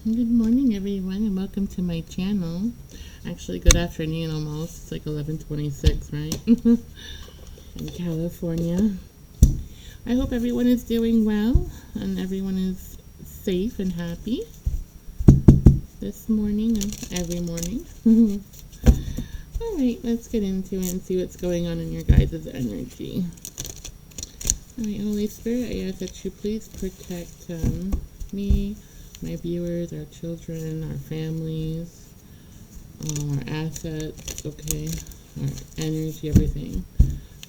Good morning, everyone, and welcome to my channel. Actually, good afternoon almost. It's like 11:26, right? In California. I hope everyone is doing well and everyone is safe and happy this morning and every morning. All right, let's get into it and see what's going on in your guys' energy. All right, Holy Spirit, I ask that you please protect me, my viewers, our children, our families, our assets, okay, our energy, everything,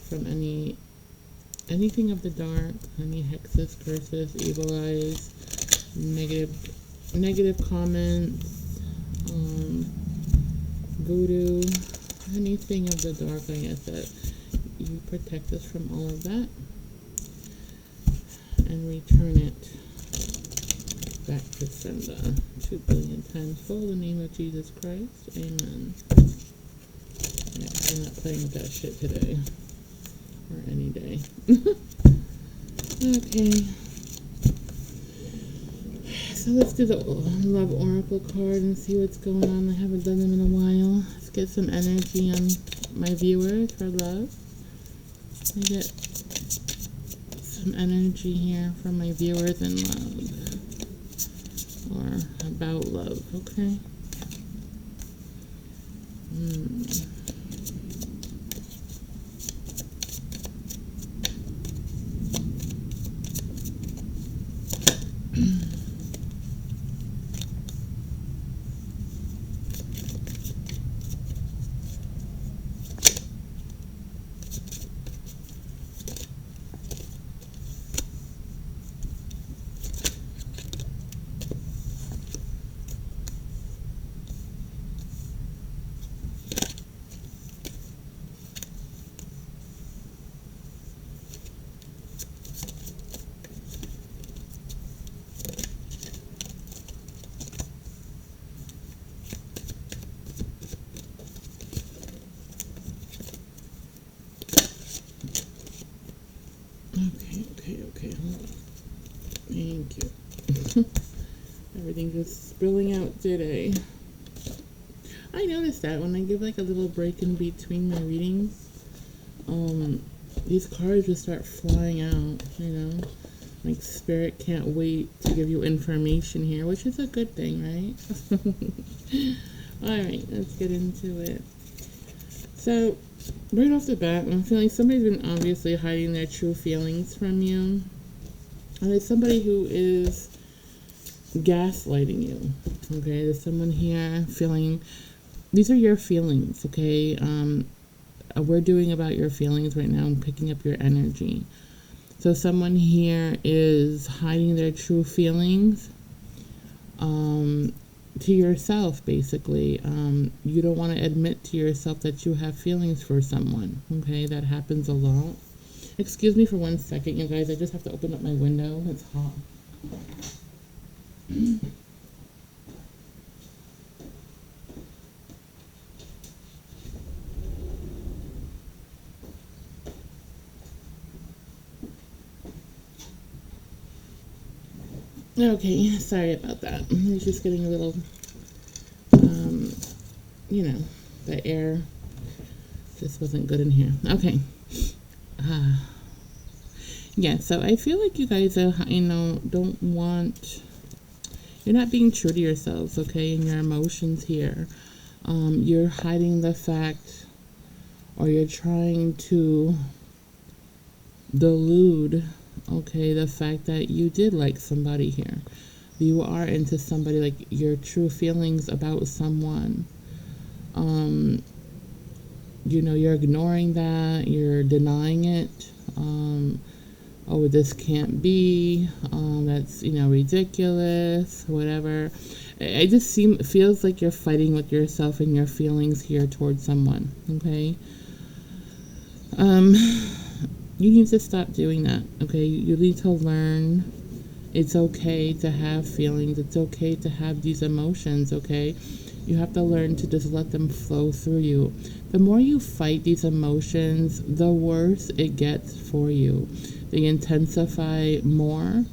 from anything of the dark, any hexes, curses, evil eyes, negative comments, voodoo, anything of the dark. I ask that you protect us from all of that and return it back to sender 2 billion times for the name of Jesus Christ. Amen. Yeah, I'm not playing with that shit today or any day. Okay, so let's do the love oracle card and see what's going on. I haven't done them in a while. Let's get some energy on my viewers for love. I get some energy here from my viewers in love or about love, okay? Okay, hold on. Thank you. Everything's just spilling out today. I noticed that when I give like a little break in between my readings, these cards just start flying out, you know? Like spirit can't wait to give you information here, which is a good thing, right? Alright, let's get into it. So, right off the bat, I'm feeling somebody's been obviously hiding their true feelings from you. And there's somebody who is gaslighting you, okay? There's someone here feeling, these are your feelings, okay? We're doing about your feelings right now and picking up your energy. So someone here is hiding their true feelings to yourself, basically. You don't want to admit to yourself that you have feelings for someone, okay? That happens a lot. Excuse me for 1 second, you guys. I just have to open up my window. It's hot. Okay, sorry about that. I was just getting a little, you know, the air just wasn't good in here. Okay. Yeah, so I feel like you guys are, don't want, you're not being true to yourselves, okay, and your emotions here. You're hiding the fact, or you're trying to delude, okay, the fact that you did like somebody here. You are into somebody, like your true feelings about someone. You're ignoring that, you're denying it. Oh, this can't be, that's, ridiculous, whatever. It just feels like you're fighting with yourself and your feelings here towards someone, okay? You need to stop doing that, okay? You need to learn it's okay to have feelings. It's okay to have these emotions, okay? You have to learn to just let them flow through you. The more you fight these emotions, the worse it gets for you. They intensify more.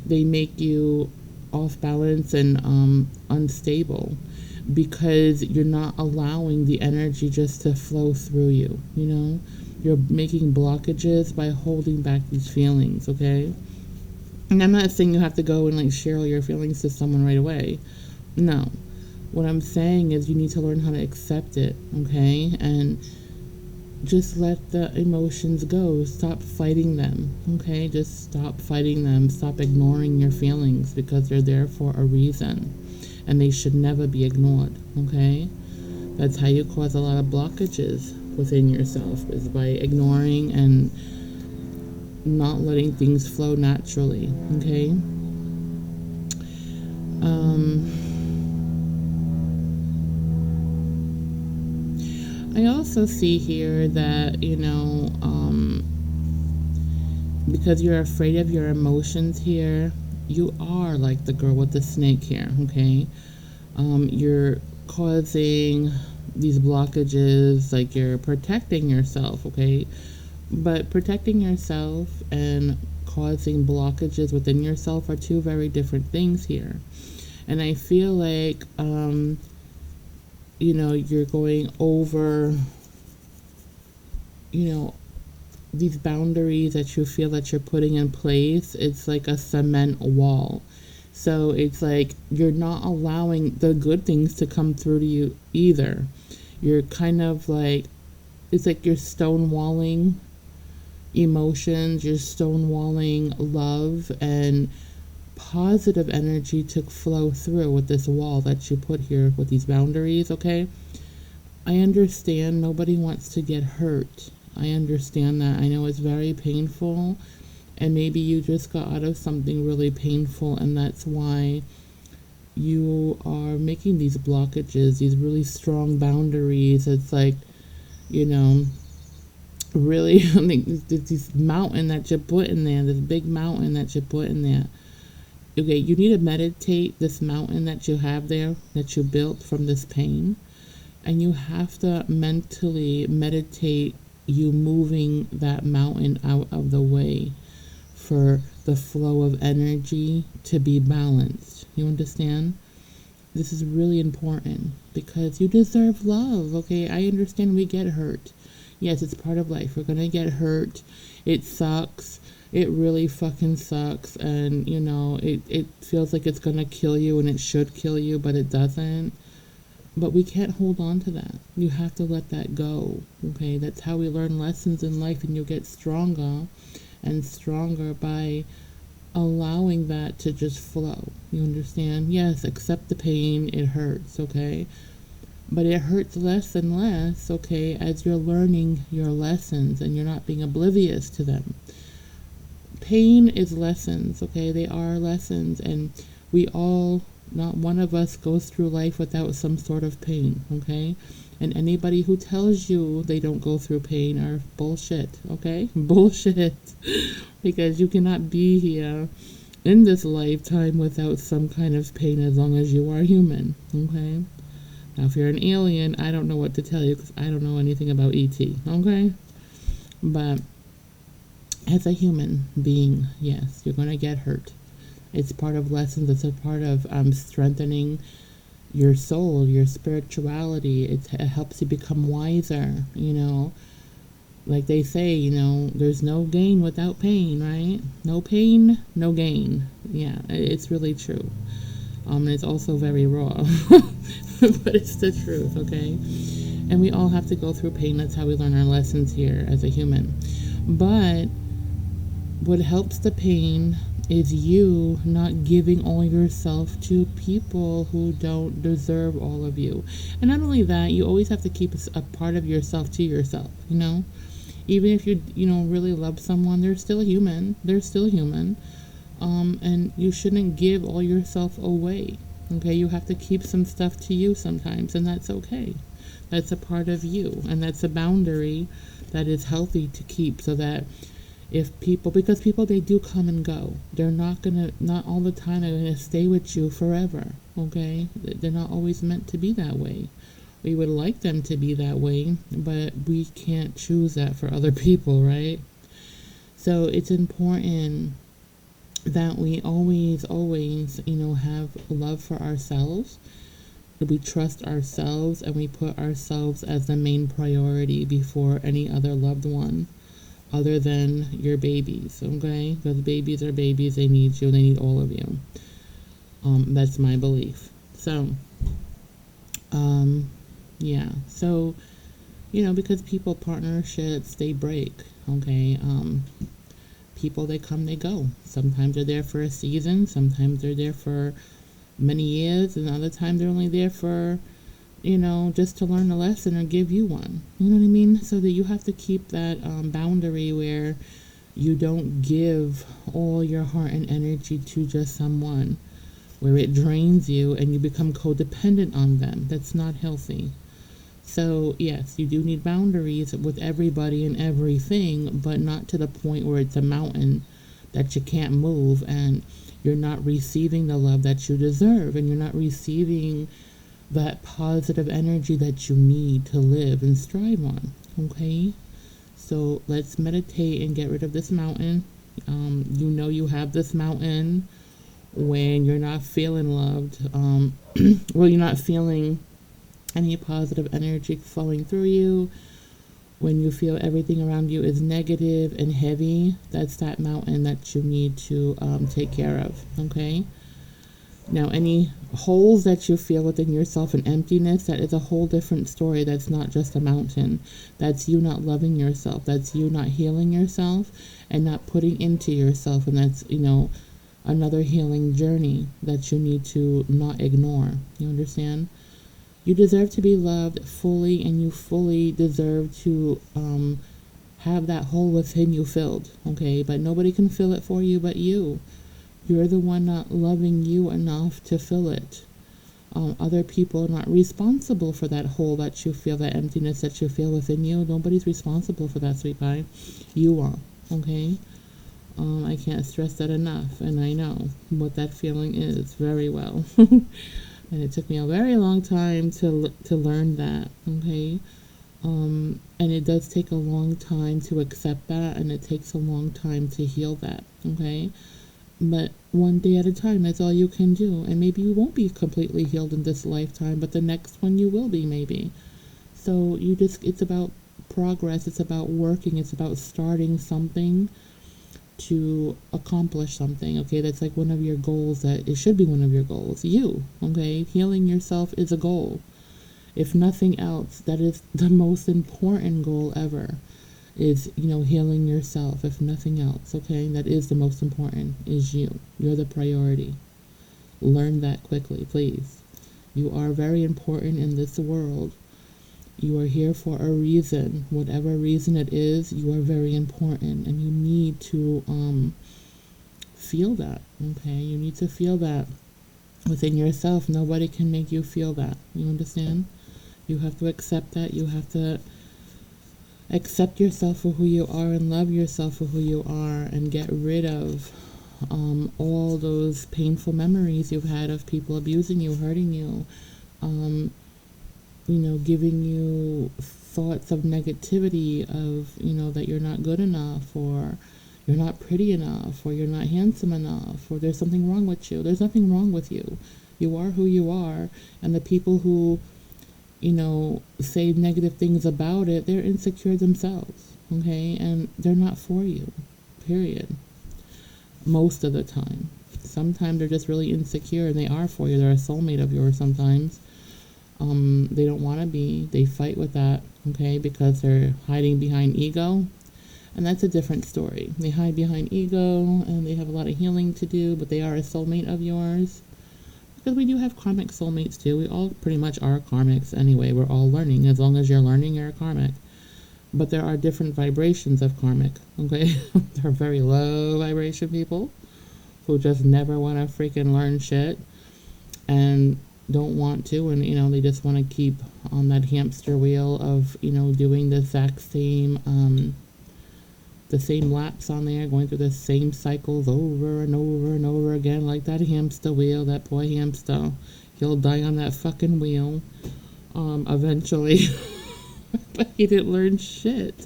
They make you off balance and unstable, because you're not allowing the energy just to flow through you. You're making blockages by holding back these feelings. Okay. And I'm not saying you have to go and like share all your feelings to someone right away. No. What I'm saying is you need to learn how to accept it, okay? And just let the emotions go. Stop fighting them, okay? Just stop fighting them. Stop ignoring your feelings, because they're there for a reason and they should never be ignored, okay? That's how you cause a lot of blockages within yourself, is by ignoring and not letting things flow naturally, okay? I also see here that, because you're afraid of your emotions here, you are like the girl with the snake here, okay? You're causing these blockages, like you're protecting yourself, okay? But protecting yourself and causing blockages within yourself are two very different things here. And I feel like, you're going over, these boundaries that you feel that you're putting in place. It's like a cement wall. So it's like you're not allowing the good things to come through to you either. You're kind of like, it's like you're stonewalling emotions, you're stonewalling love and positive energy to flow through with this wall that you put here with these boundaries, okay? I understand nobody wants to get hurt. I understand that. I know it's very painful, and maybe you just got out of something really painful, and that's why you are making these blockages, these really strong boundaries. It's like, really, I mean, this mountain that you put in there, this big mountain that you put in there. Okay, you need to meditate this mountain that you have there, that you built from this pain. And you have to mentally meditate you moving that mountain out of the way for the flow of energy to be balanced. You understand? This is really important because you deserve love, okay? I understand we get hurt. Yes, it's part of life. We're going to get hurt. It sucks. It really fucking sucks. And, it feels like it's going to kill you, and it should kill you, but it doesn't. But we can't hold on to that. You have to let that go, okay? That's how we learn lessons in life, and you'll get stronger and stronger by allowing that to just flow. You understand? Yes, accept the pain. It hurts, okay? But it hurts less and less, okay, as you're learning your lessons and you're not being oblivious to them. Pain is lessons, okay? They are lessons, and we all, not one of us goes through life without some sort of pain, okay? And anybody who tells you they don't go through pain are bullshit, okay? Bullshit. Because you cannot be here in this lifetime without some kind of pain as long as you are human, okay? Now, if you're an alien, I don't know what to tell you because I don't know anything about E.T., okay? But as a human being, yes, you're going to get hurt. It's part of lessons. It's a part of strengthening your soul, your spirituality. It helps you become wiser, Like they say, there's no gain without pain, right? No pain, no gain. Yeah, it's really true. It's also very raw. But it's the truth, okay? And we all have to go through pain. That's how we learn our lessons here as a human. But what helps the pain is you not giving all yourself to people who don't deserve all of you. And not only that, you always have to keep a part of yourself to yourself, Even if you, really love someone, they're still human. They're still human. And you shouldn't give all yourself away. Okay, you have to keep some stuff to you sometimes, and that's okay. That's a part of you, and that's a boundary that is healthy to keep, so that because people, they do come and go. They're not all the time they're gonna stay with you forever, okay? They're not always meant to be that way. We would like them to be that way, but we can't choose that for other people, right? So it's important that we always, have love for ourselves. We trust ourselves and we put ourselves as the main priority before any other loved one other than your babies, okay? Because babies are babies, they need you, they need all of you. That's my belief. So, yeah. So, because people partnerships, they break, okay? People, they come, they go. Sometimes they're there for a season, sometimes they're there for many years, and other times they're only there for, just to learn a lesson or give you one. You know what I mean? So that you have to keep that boundary where you don't give all your heart and energy to just someone, where it drains you and you become codependent on them. That's not healthy. So, yes, you do need boundaries with everybody and everything, but not to the point where it's a mountain that you can't move and you're not receiving the love that you deserve and you're not receiving that positive energy that you need to live and strive on. Okay? So, let's meditate and get rid of this mountain. You have this mountain when you're not feeling loved. Well, you're not feeling any positive energy flowing through you, when you feel everything around you is negative and heavy, that's that mountain that you need to take care of, okay? Now, any holes that you feel within yourself and emptiness, that is a whole different story. That's not just a mountain. That's you not loving yourself. That's you not healing yourself and not putting into yourself. And that's, another healing journey that you need to not ignore. You understand? You deserve to be loved fully, and you fully deserve to have that hole within you filled, okay? But nobody can fill it for you but you. You're the one not loving you enough to fill it. Other people are not responsible for that hole that you feel, that emptiness that you feel within you. Nobody's responsible for that, sweet pie. You are, okay? I can't stress that enough, and I know what that feeling is very well. And it took me a very long time to learn that, okay? And it does take a long time to accept that, and it takes a long time to heal that, okay? But one day at a time, that's all you can do. And maybe you won't be completely healed in this lifetime, but the next one you will be, maybe. So it's about progress, it's about working, it's about starting something to accomplish something, okay? That's like one of your goals, that it should be one of your goals. Okay? Healing yourself is a goal. If nothing else, that is the most important goal ever, is, healing yourself. If nothing else, okay? That is the most important, is you. You're the priority. Learn that quickly, please. You are very important in this world. You are here for a reason. Whatever reason it is, you are very important, and you need to feel that, okay? You need to feel that within yourself. Nobody can make you feel that. You understand? You have to accept that. You have to accept yourself for who you are and love yourself for who you are, and get rid of all those painful memories you've had of people abusing you, hurting you, giving you thoughts of negativity of, that you're not good enough, or you're not pretty enough, or you're not handsome enough, or there's something wrong with you. There's nothing wrong with you. You are who you are. And the people who, say negative things about it, they're insecure themselves, okay? And they're not for you, period. Most of the time. Sometimes they're just really insecure and they are for you. They're a soulmate of yours sometimes. They don't want to be. They fight with that, okay, because they're hiding behind ego. And that's a different story. They hide behind ego and they have a lot of healing to do, but they are a soulmate of yours. Because we do have karmic soulmates too. We all pretty much are karmics anyway. We're all learning. As long as you're learning, you're a karmic. But there are different vibrations of karmic, okay? There are very low vibration people who just never want to freaking learn shit and don't want to, and they just want to keep on that hamster wheel of doing the exact same laps on there, going through the same cycles over and over and over again, like that hamster wheel. That poor hamster, he'll die on that fucking wheel eventually. But he didn't learn shit.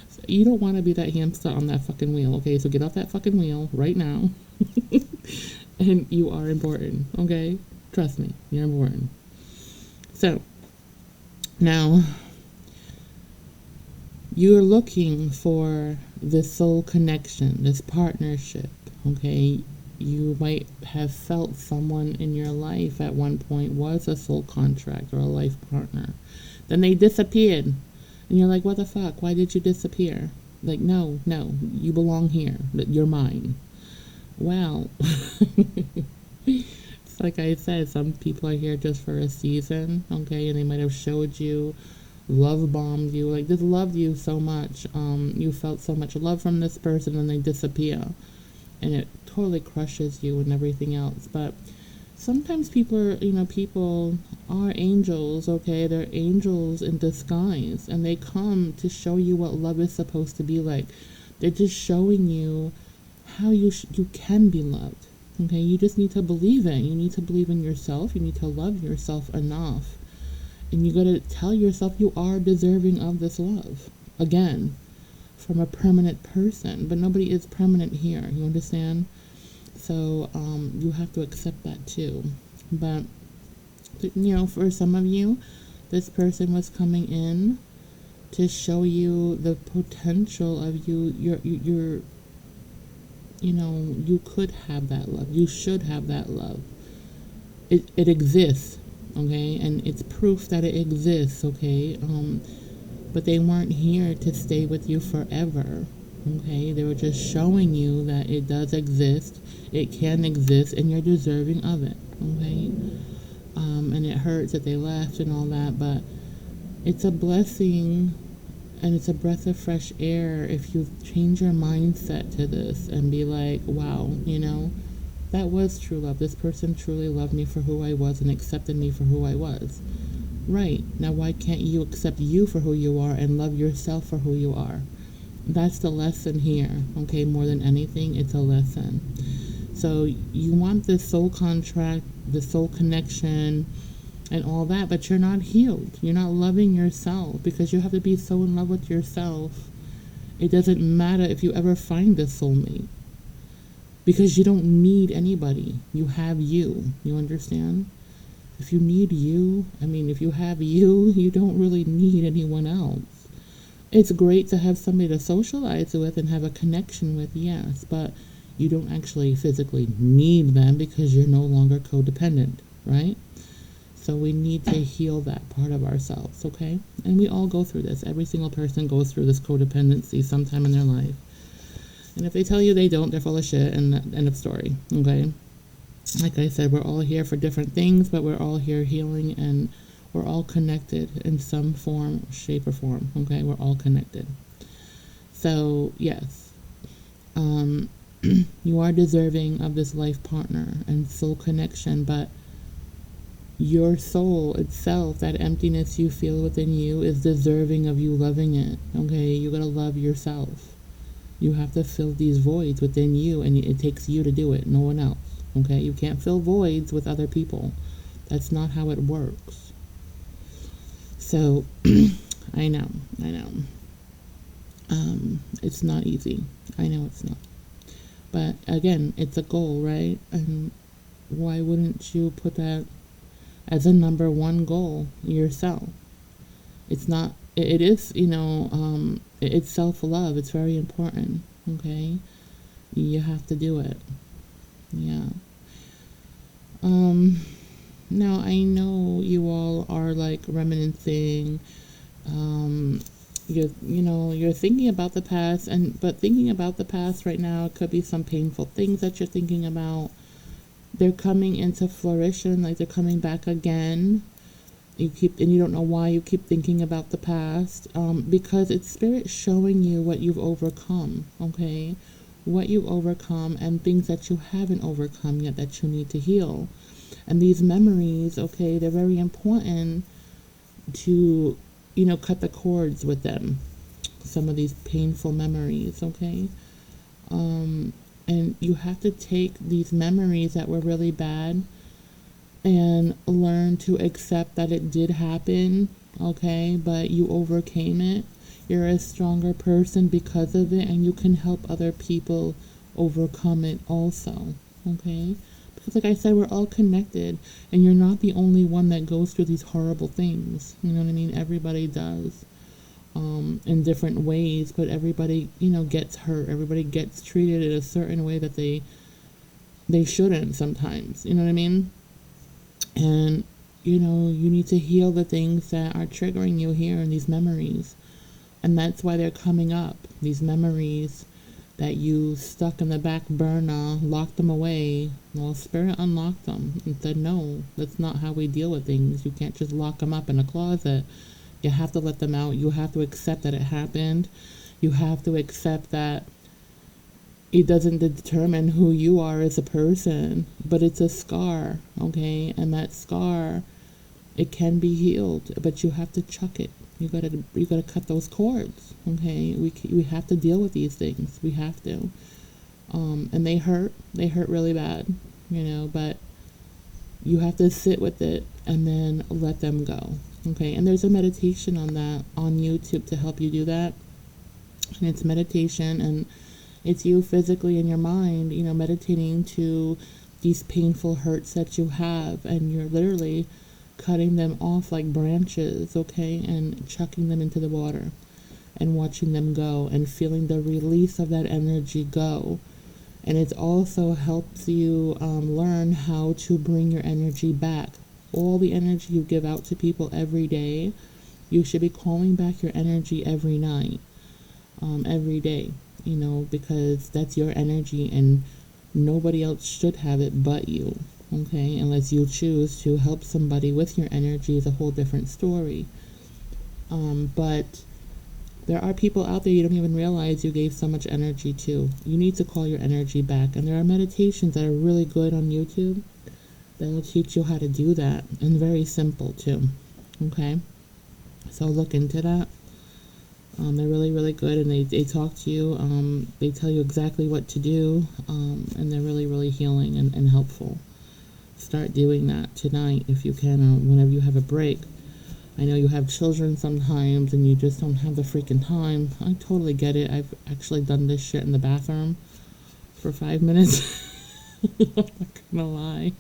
So you don't want to be that hamster on that fucking wheel, okay? So get off that fucking wheel right now. And you are important, okay? Trust me, you're important. So, now, you're looking for this soul connection, this partnership, okay? You might have felt someone in your life at one point was a soul contract or a life partner. Then they disappeared. And you're like, what the fuck? Why did you disappear? Like, no, you belong here. You're mine. Well, it's like I said, some people are here just for a season, okay? And they might have showed you, love bombed you, like just loved you so much. You felt so much love from this person and they disappear. And it totally crushes you and everything else. But sometimes people are angels, okay? They're angels in disguise. And they come to show you what love is supposed to be like. They're just showing you how you can be loved. Okay, you just need to believe it. You need to believe in yourself. You need to love yourself enough. And you got to tell yourself you are deserving of this love. Again, from a permanent person. But nobody is permanent here. You understand? So you have to accept that too. But, for some of you, this person was coming in to show you the potential of you. You could have that love. You should have that love. It exists, okay? And it's proof that it exists, okay? But they weren't here to stay with you forever, okay? They were just showing you that it does exist, it can exist, and you're deserving of it, okay? And it hurts that they left and all that, but it's a blessing. And it's a breath of fresh air if you change your mindset to this and be like, wow, that was true love. This person truly loved me for who I was and accepted me for who I was. Right. Now, why can't you accept you for who you are and love yourself for who you are? That's the lesson here, okay? More than anything, it's a lesson. So you want this soul contract, the soul connection, and all that, but you're not healed. You're not loving yourself because you have to be so in love with yourself. It doesn't matter if you ever find a soulmate because you don't need anybody. You have you. You understand? If you need you, if you have you don't really need anyone else. It's great to have somebody to socialize with and have a connection with, yes, but you don't actually physically need them because you're no longer codependent, right? So we need to heal that part of ourselves, okay? And we all go through this. Every single person goes through this codependency sometime in their life. And if they tell you they don't, they're full of shit, and end of story, okay? Like I said, we're all here for different things, but we're all here healing, and we're all connected in some form, shape, or form, okay? We're all connected. So, yes, you are deserving of this life partner and soul connection, but your soul itself, that emptiness you feel within you, is deserving of you loving it, okay? You gotta love yourself. You have to fill these voids within you, and it takes you to do it, no one else, okay? You can't fill voids with other people. That's not how it works. So, I know. It's not easy. I know it's not. But, again, it's a goal, right? And why wouldn't you put that as a number one goal yourself? It's not, it is, it's self-love. It's very important, okay? You have to do it. Yeah. Now I know you all are like reminiscing, you're thinking about the past, but thinking about the past right now, it could be some painful things that you're thinking about. They're coming into fruition, like they're coming back again. You don't know why you keep thinking about the past, because it's spirit showing you what you've overcome, okay? What you've overcome and things that you haven't overcome yet that you need to heal. And these memories, okay, they're very important to, cut the cords with them. Some of these painful memories, okay? And you have to take these memories that were really bad and learn to accept that it did happen, okay? But you overcame it. You're a stronger person because of it, and you can help other people overcome it also, okay? Because like I said, we're all connected, and you're not the only one that goes through these horrible things. You know what I mean? Everybody does, in different ways, but everybody, gets hurt. Everybody gets treated in a certain way that they shouldn't sometimes. You know what I mean? And, you need to heal the things that are triggering you here in these memories. And that's why they're coming up. These memories that you stuck in the back burner, locked them away. Well, Spirit unlocked them and said, no, that's not how we deal with things. You can't just lock them up in a closet. You have to let them out. You have to accept that it happened. You have to accept that it doesn't determine who you are as a person, but it's a scar, okay? And that scar, it can be healed, but you have to chuck it. You gotta cut those cords, okay? We have to deal with these things. We have to, and they hurt really bad, but you have to sit with it and then let them go, okay? And there's a meditation on that on YouTube to help you do that, and it's meditation, and it's you physically in your mind, meditating to these painful hurts that you have, and you're literally cutting them off like branches, okay, and chucking them into the water and watching them go and feeling the release of that energy go. And it also helps you learn how to bring your energy back. All the energy you give out to people every day, you should be calling back your energy every night, every day, because that's your energy and nobody else should have it but you. Okay, unless you choose to help somebody with your energy is a whole different story. But there are people out there you don't even realize you gave so much energy to. You need to call your energy back. And there are meditations that are really good on YouTube that will teach you how to do that. And very simple too. Okay, so look into that. They're really, really good, and they talk to you. They tell you exactly what to do, and they're really, really healing and helpful. Start doing that tonight if you can, or whenever you have a break. I know you have children sometimes and you just don't have the freaking time. I totally get it. I've actually done this shit in the bathroom for 5 minutes. I'm not gonna lie.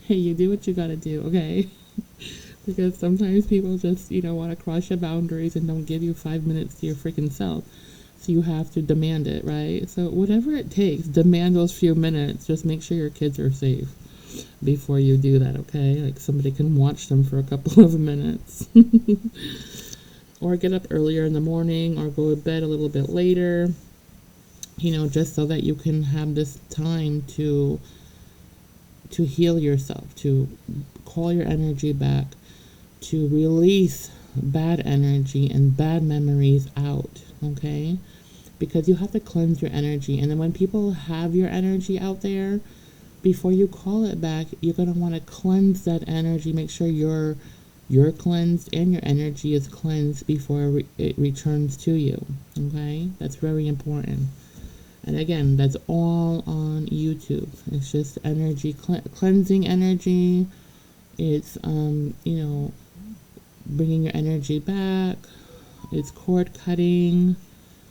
Hey, you do what you gotta do, okay? Because sometimes people just, want to cross your boundaries and don't give you 5 minutes to your freaking self. So you have to demand it, right? So whatever it takes, demand those few minutes. Just make sure your kids are safe before you do that, okay? Like somebody can watch them for a couple of minutes. Or get up earlier in the morning or go to bed a little bit later, just so that you can have this time to heal yourself, to call your energy back, to release bad energy and bad memories out, okay? Because you have to cleanse your energy. And then when people have your energy out there, before you call it back, you're going to want to cleanse that energy. Make sure you're cleansed and your energy is cleansed before it returns to you, okay? That's very important. And again, that's all on YouTube. It's just energy, cleansing energy. It's, bringing your energy back. It's cord cutting,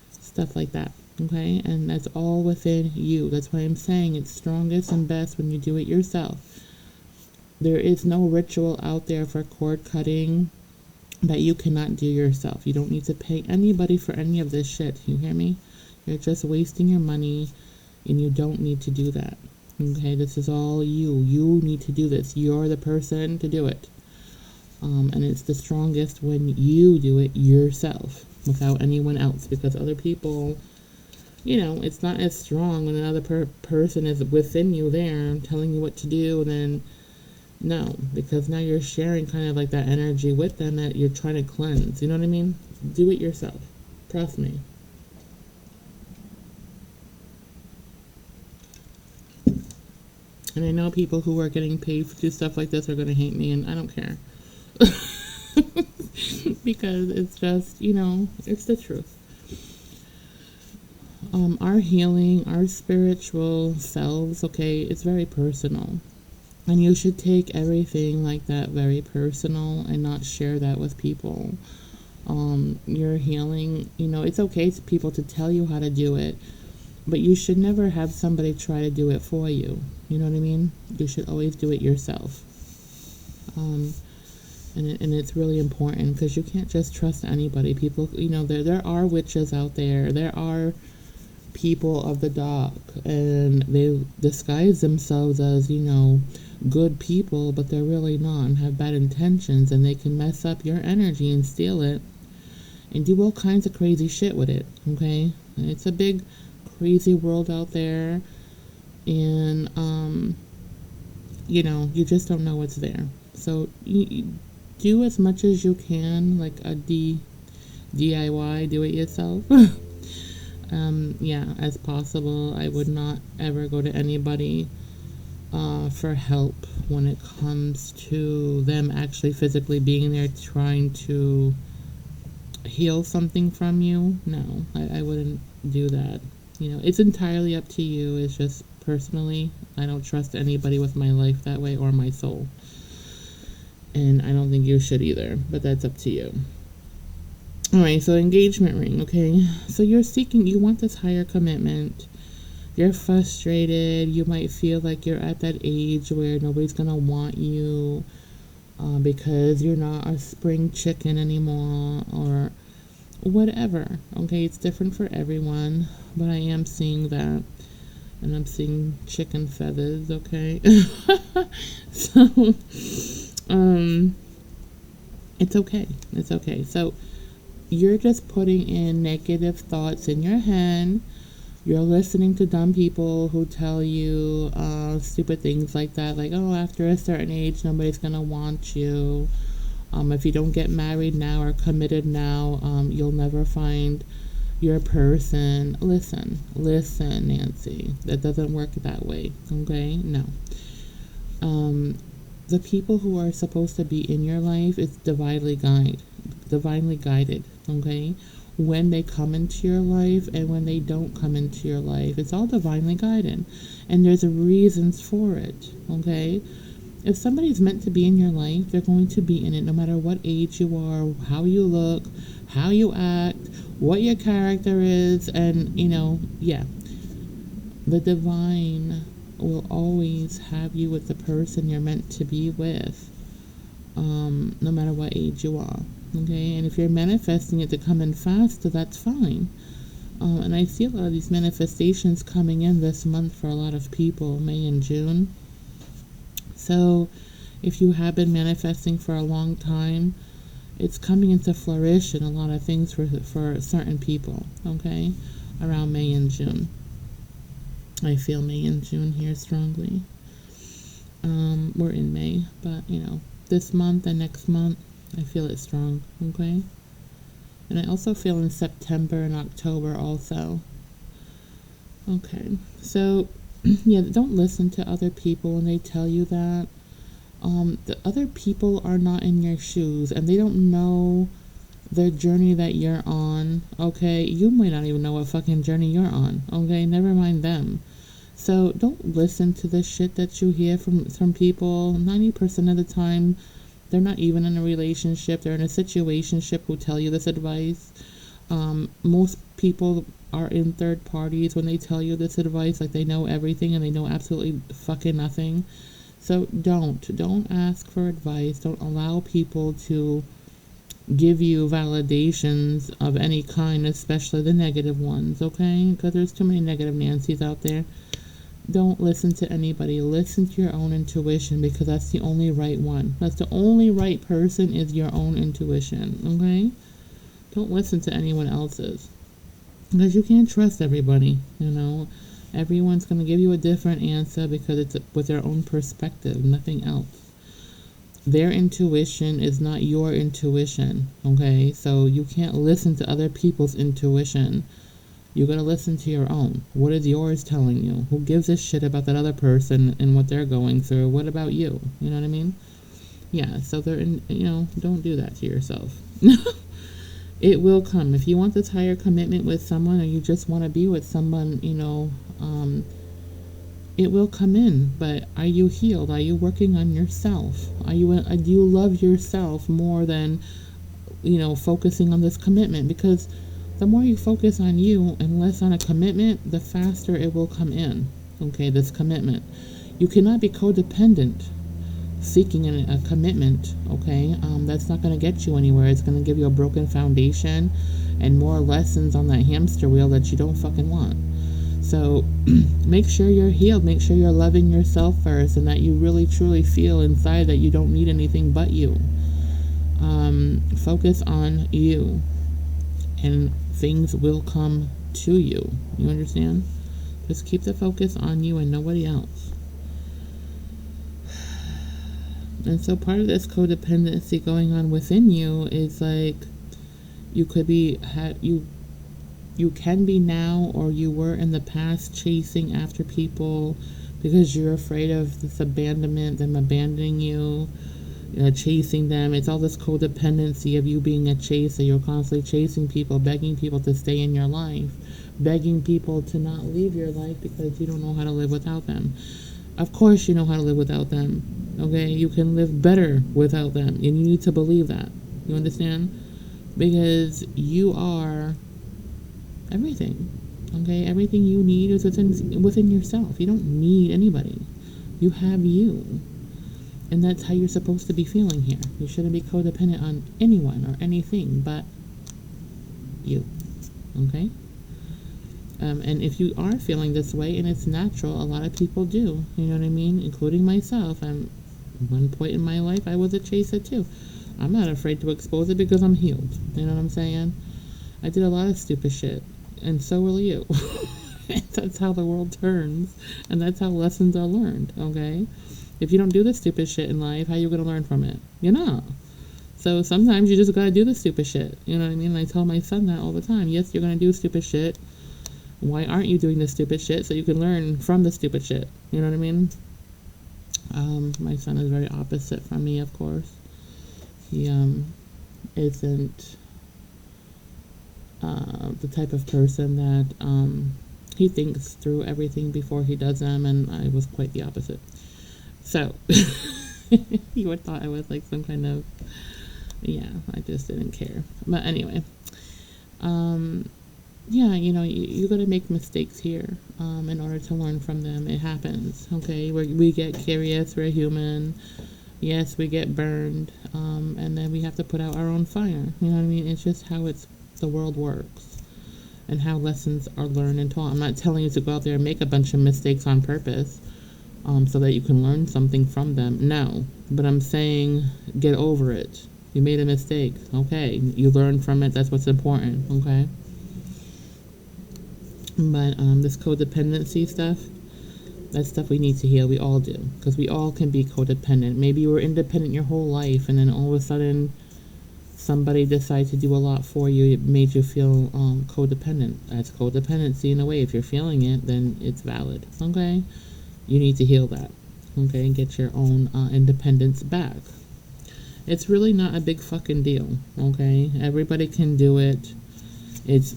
stuff like that. Okay, and that's all within you. That's why I'm saying it's strongest and best when you do it yourself. There is no ritual out there for cord cutting that you cannot do yourself. You don't need to pay anybody for any of this shit. You hear me? You're just wasting your money, and you don't need to do that. Okay, this is all you. You need to do this. You're the person to do it. And it's the strongest when you do it yourself without anyone else, because other people, it's not as strong when another person is within you there telling you what to do. And then, no, because now you're sharing kind of like that energy with them that you're trying to cleanse. You know what I mean? Do it yourself. Trust me. And I know people who are getting paid to do stuff like this are going to hate me, and I don't care. Because it's just, it's the truth. Our healing, our spiritual selves, okay, it's very personal. And you should take everything like that very personal and not share that with people. Your healing, it's okay for people to tell you how to do it, But you should never have somebody try to do it for you. You know what I mean? You should always do it yourself. And it's really important because you can't just trust anybody. People, there are witches out there. There are people of the dark, and they disguise themselves as, good people, but they're really not and have bad intentions, and they can mess up your energy and steal it and do all kinds of crazy shit with it, okay? It's a big, crazy world out there, and, you just don't know what's there. So you do as much as you can, like a DIY, do it yourself. As possible. I would not ever go to anybody for help when it comes to them actually physically being there trying to heal something from you. No, I wouldn't do that. It's entirely up to you. It's just personally, I don't trust anybody with my life that way or my soul. And I don't think you should either, but that's up to you. Alright, so engagement ring, okay? So you want this higher commitment. You're frustrated. You might feel like you're at that age where nobody's going to want you because you're not a spring chicken anymore or whatever, okay? It's different for everyone, but I am seeing that. And I'm seeing chicken feathers, okay? So, it's okay. It's okay. So, you're just putting in negative thoughts in your head. You're listening to dumb people who tell you stupid things like that, like, oh, after a certain age, nobody's going to want you. If you don't get married now or committed now, you'll never find your person. Listen, Nancy. That doesn't work that way, okay? No. The people who are supposed to be in your life is divinely guided, okay? When they come into your life and when they don't come into your life, it's all divinely guided, and there's reasons for it, okay? If somebody's meant to be in your life, they're going to be in it no matter what age you are, how you look, how you act, what your character is, and the divine will always have you with the person you're meant to be with, no matter what age you are, okay? And if you're manifesting it to come in faster, that's fine. And I see a lot of these manifestations coming in this month for a lot of people, May and June. So if you have been manifesting for a long time, it's coming into fruition, a lot of things for certain people, okay, around May and June. I feel May and June here strongly. We're in May, but this month and next month, I feel it strong, okay? And I also feel in September and October also. Okay, so don't listen to other people when they tell you that. The other people are not in your shoes, and they don't know the journey that you're on, okay? You might not even know what fucking journey you're on, okay? Never mind them. So don't listen to the shit that you hear from people. 90% of the time, they're not even in a relationship. They're in a situationship who tell you this advice. Most people are in third parties when they tell you this advice, like they know everything and they know absolutely fucking nothing. So don't ask for advice. Don't allow people to give you validations of any kind, especially the negative ones, okay? Because there's too many negative Nancys out there. Don't listen to anybody. Listen to your own intuition, because that's the only right one. That's the only right person, is your own intuition, okay? Don't listen to anyone else's, because you can't trust everybody, Everyone's going to give you a different answer because it's with their own perspective, nothing else. Their intuition is not your intuition, okay? So you can't listen to other people's intuition. You got to listen to your own. What is yours telling you? Who gives a shit about that other person and what they're going through? What about you? You know what I mean? Yeah, so don't do that to yourself. It will come. If you want this higher commitment with someone, or you just want to be with someone, it will come in. But are you healed? Are you working on yourself? Do you love yourself more than, focusing on this commitment? Because The more you focus on you and less on a commitment, the faster it will come in. Okay, this commitment. You cannot be codependent seeking a commitment. Okay, that's not going to get you anywhere. It's going to give you a broken foundation and more lessons on that hamster wheel that you don't fucking want. So make sure you're healed. Make sure you're loving yourself first, and that you really truly feel inside that you don't need anything but you. Focus on you, and things will come to you. You understand? Just keep the focus on you and nobody else. And so part of this codependency going on within you is like, you could be you can be now, or you were in the past, chasing after people because you're afraid of this abandonment, them abandoning you, chasing them. It's all this codependency of you being a chaser. You're constantly chasing people, begging people to stay in your life, begging people to not leave your life because you don't know how to live without them. Of course you know how to live without them. Okay, you can live better without them, and you need to believe that. You understand? Because you are everything. Okay, everything you need is within yourself. You don't need anybody. You have you, and that's how you're supposed to be feeling here. You shouldn't be codependent on anyone or anything but you. Okay. And if you are feeling this way, and it's natural, a lot of people do. You know what I mean? Including myself. One point in my life, I was a chaser too. I'm not afraid to expose it because I'm healed. You know what I'm saying? I did a lot of stupid shit, and so will you. That's how the world turns, and that's how lessons are learned, okay? If you don't do the stupid shit in life, how are you going to learn from it? You're not. So sometimes you just got to do the stupid shit. You know what I mean? I tell my son that all the time. Yes, you're going to do stupid shit. Why aren't you doing the stupid shit? So you can learn from the stupid shit. You know what I mean? My son is very opposite from me, of course. He isn't the type of person that he thinks through everything before he does them, and I was quite the opposite. So you would thought I was like some kind of, I just didn't care. But anyway, you got to make mistakes here in order to learn from them. It happens, okay? We get curious, we're human. Yes, we get burned, and then we have to put out our own fire. You know what I mean? It's just how the world works, and how lessons are learned and taught. I'm not telling you to go out there and make a bunch of mistakes on purpose, so that you can learn something from them. No, but I'm saying get over it. You made a mistake, okay? You learn from it. That's what's important, okay? But this codependency stuff, that's stuff we need to heal. We all do, because we all can be codependent. Maybe you were independent your whole life, and then all of a sudden somebody decided to do a lot for you. It made you feel codependent. That's codependency in a way. If you're feeling it, then it's valid, okay? You need to heal that, okay, and get your own independence back. It's really not a big fucking deal, okay? Everybody can do it. It's,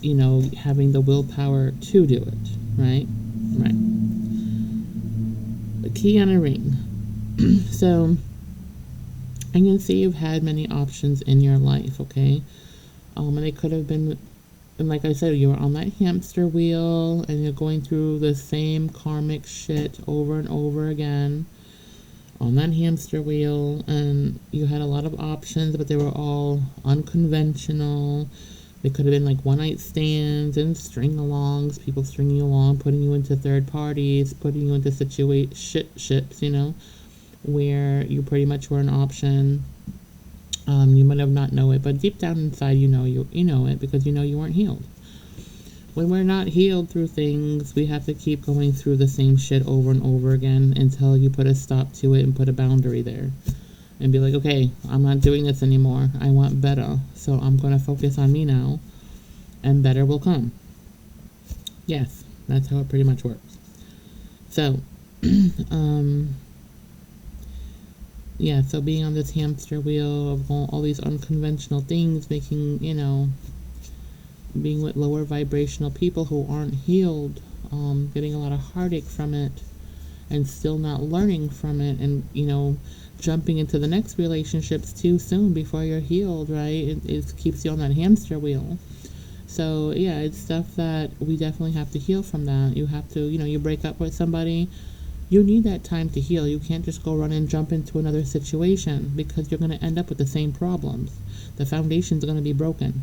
having the willpower to do it, right? Right. The key on a ring. So, I can see you've had many options in your life, okay? And it could have been, and like I said, you were on that hamster wheel, and you're going through the same karmic shit over and over again on that hamster wheel, and you had a lot of options, but they were all unconventional. They could have been like one-night stands and string-alongs, people stringing you along, putting you into third parties, putting you into ships, where you pretty much were an option. You might have not know it, but deep down inside, you know it, because you weren't healed. When we're not healed through things, we have to keep going through the same shit over and over again until you put a stop to it and put a boundary there. And be like, okay, I'm not doing this anymore. I want better. So I'm going to focus on me now, and better will come. Yes, that's how it pretty much works. So, so being on this hamster wheel of all these unconventional things, making, being with lower vibrational people who aren't healed, getting a lot of heartache from it, and still not learning from it, and, jumping into the next relationships too soon before you're healed, right? It keeps you on that hamster wheel. So yeah, it's stuff that we definitely have to heal from. That you have to, you break up with somebody, you need that time to heal. You can't just go run and jump into another situation, because you're going to end up with the same problems. The foundation's going to be broken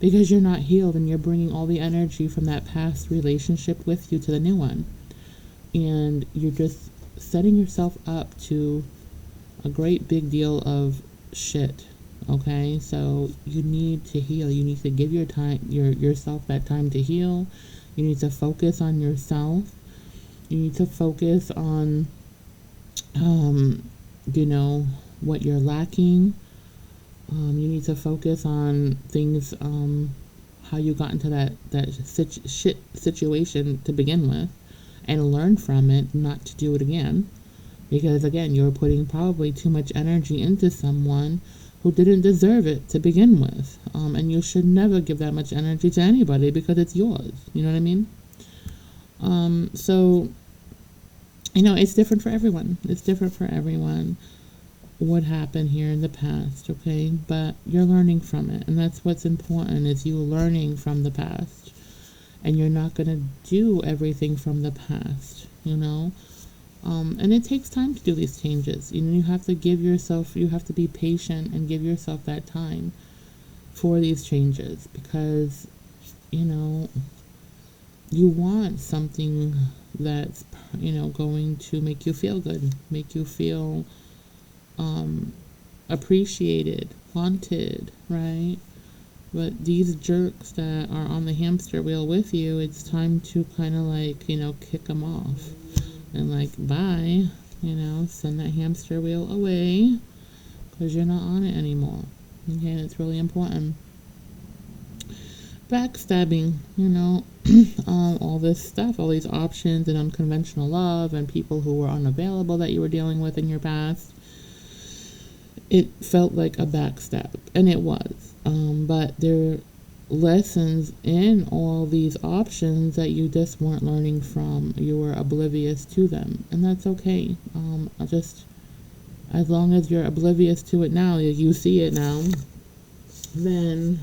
because you're not healed, and you're bringing all the energy from that past relationship with you to the new one. And you're just setting yourself up to a great big deal of shit. Okay, so you need to heal. You need to give yourself that time to heal. You need to focus on yourself. You need to focus on what you're lacking. You need to focus on things, how you got into that shit situation to begin with, and learn from it, not to do it again. Because again, you're putting probably too much energy into someone who didn't deserve it to begin with. And you should never give that much energy to anybody, because it's yours. You know what I mean? So, it's different for everyone. It's different for everyone what happened here in the past, okay? But you're learning from it, and that's what's important, is you learning from the past. And you're not going to do everything from the past, and it takes time to do these changes. You have to you have to be patient and give yourself that time for these changes, because, you want something that's, going to make you feel good, make you feel appreciated, wanted, right? But these jerks that are on the hamster wheel with you, it's time to kind of kick them off. And bye, send that hamster wheel away, because you're not on it anymore. Okay, it's really important. Backstabbing, all this stuff, all these options and unconventional love and people who were unavailable that you were dealing with in your past. It felt like a backstab, and it was. But there are lessons in all these options that you just weren't learning from. You were oblivious to them, and that's okay. As long as you're oblivious to it now, you see it now, then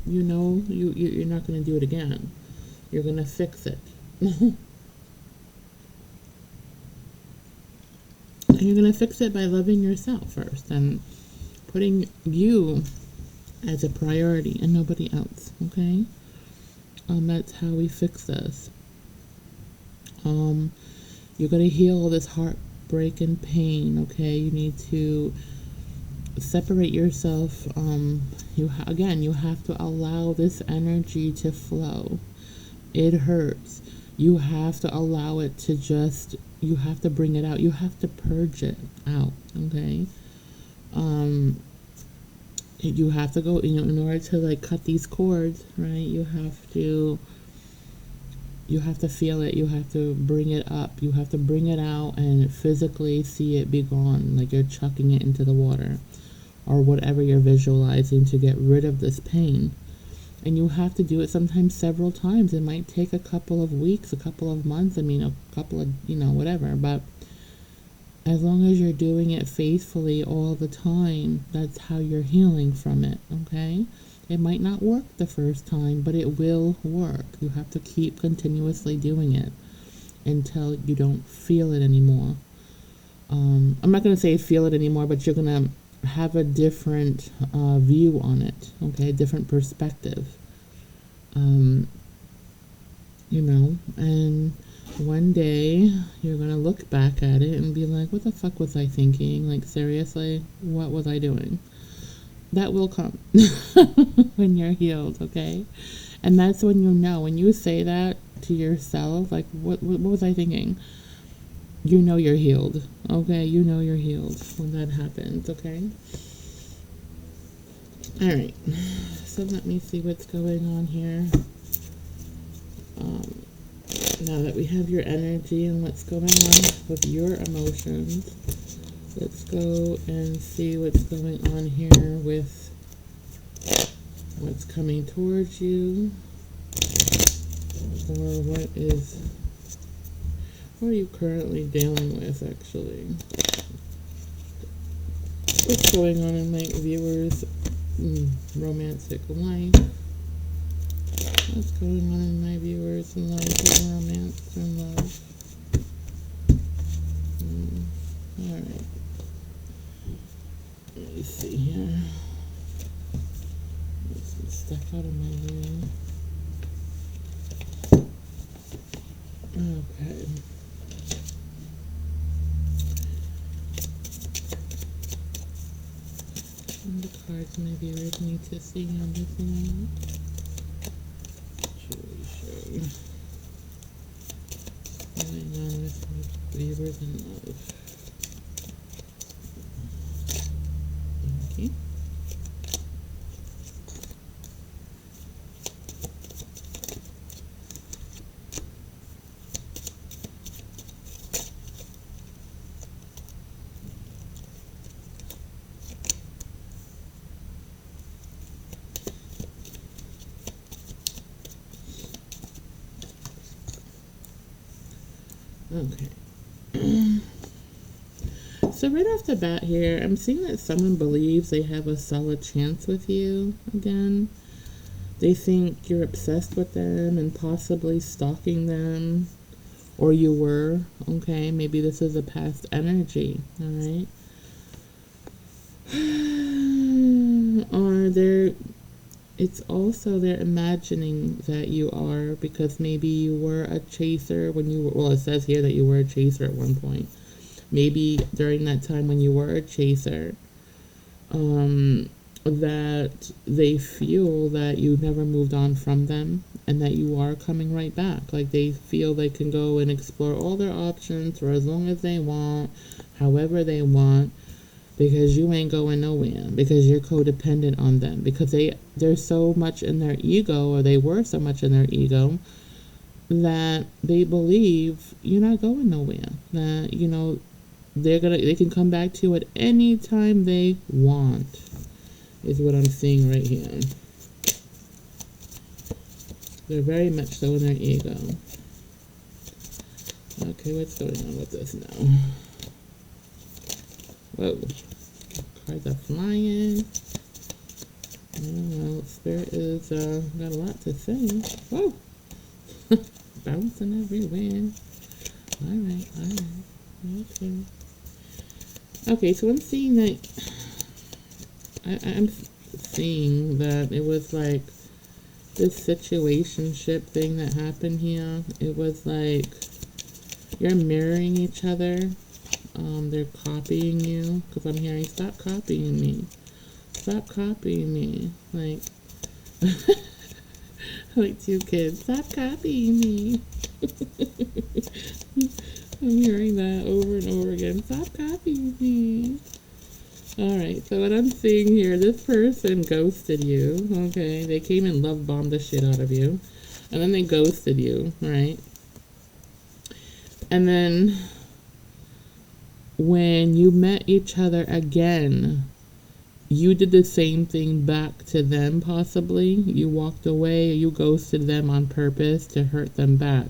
you're not going to do it again. You're going to fix it. And you're going to fix it by loving yourself first and putting you as a priority and nobody else, okay? That's how we fix this. You're going to heal all this heartbreak and pain, okay? You need to separate yourself. You have to allow this energy to flow. It hurts. You have to allow it to you have to bring it out. You have to purge it out, okay? You have to go, in order to cut these cords, right? You have to feel it. You have to bring it up. You have to bring it out and physically see it be gone, like you're chucking it into the water or whatever you're visualizing to get rid of this pain. And you have to do it sometimes several times. It might take a couple of weeks, a couple of months, a couple of, whatever. But as long as you're doing it faithfully all the time, that's how you're healing from it, okay? It might not work the first time, but it will work. You have to keep continuously doing it until you don't feel it anymore. I'm not going to say feel it anymore, but you're going to have a different view on it, okay? A different perspective. And one day you're going to look back at it and be like, what the fuck was I thinking? Seriously, what was I doing? That will come when you're healed, okay? And that's when when you say that to yourself, what was I thinking? You're healed, okay? You're healed when that happens, okay? All right, so let me see what's going on here. Now that we have your energy and what's going on with your emotions, let's go and see what's going on here with what's coming towards you, or what are you currently dealing with, actually. What's going on in my viewers' romantic life? What's going on in my viewers' life of romance and love? Alright. Let me see here. Get some stuff out of my room. Okay. And the cards my viewers need to see on this one. Situation. Going on with my viewers in love. Okay. Okay. So right off the bat here, I'm seeing that someone believes they have a solid chance with you again. They think you're obsessed with them and possibly stalking them. Or you were, okay? Maybe this is a past energy, alright? Or it's also they're imagining that you are, because maybe you were a chaser when you were, well, it says here that you were a chaser at one point. Maybe during that time when you were a chaser, that they feel that you never moved on from them and that you are coming right back. Like they feel they can go and explore all their options for as long as they want, however they want, because you ain't going nowhere, because you're codependent on them, because they're so much in their ego, or they were so much in their ego, that they believe you're not going nowhere, that they can come back to you at any time they want, is what I'm seeing right here. They're very much so in their ego. Okay, what's going on with this now? Whoa. Cards are flying. Oh, well, Spirit is got a lot to say. Whoa. Bouncing everywhere. Alright. Okay. Okay, so I'm seeing that I'm seeing that it was like this situationship thing that happened here. It was like you're mirroring each other. They're copying you, because I'm hearing, stop copying me. Stop copying me. Like, like two kids, stop copying me. I'm hearing that over and over again. Stop copying me. Alright, so what I'm seeing here, this person ghosted you, okay? They came and love bombed the shit out of you. And then they ghosted you, right? And then when you met each other again, you did the same thing back to them, possibly. You walked away, or you ghosted them on purpose to hurt them back.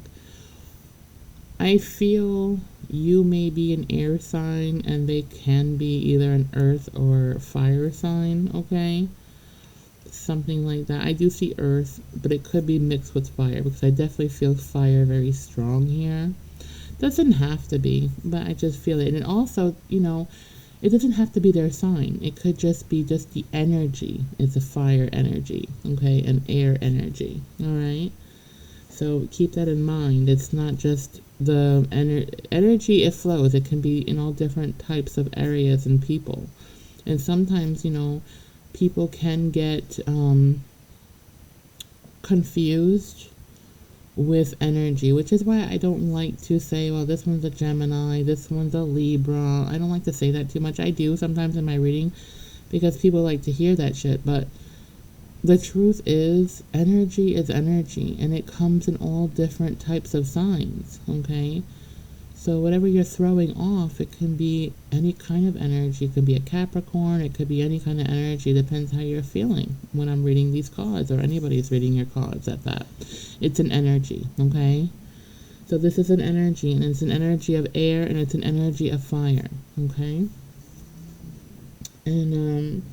I feel you may be an air sign and they can be either an earth or fire sign, okay? Something like that. I do see earth, but it could be mixed with fire, because I definitely feel fire very strong here. Doesn't have to be, but I just feel it. And also, it doesn't have to be their sign. It could just be just the energy. It's a fire energy, okay? An air energy, all right? So keep that in mind. It's not just the energy, it flows. It can be in all different types of areas and people. And sometimes, people can get confused with energy, which is why I don't like to say, well, this one's a Gemini, this one's a Libra. I don't like to say that too much. I do sometimes in my reading, because people like to hear that shit, but the truth is energy, and it comes in all different types of signs, okay? So whatever you're throwing off, it can be any kind of energy. It could be a Capricorn, it could be any kind of energy. It depends how you're feeling when I'm reading these cards, or anybody's reading your cards at that. It's an energy, okay? So this is an energy, and it's an energy of air, and it's an energy of fire, okay? And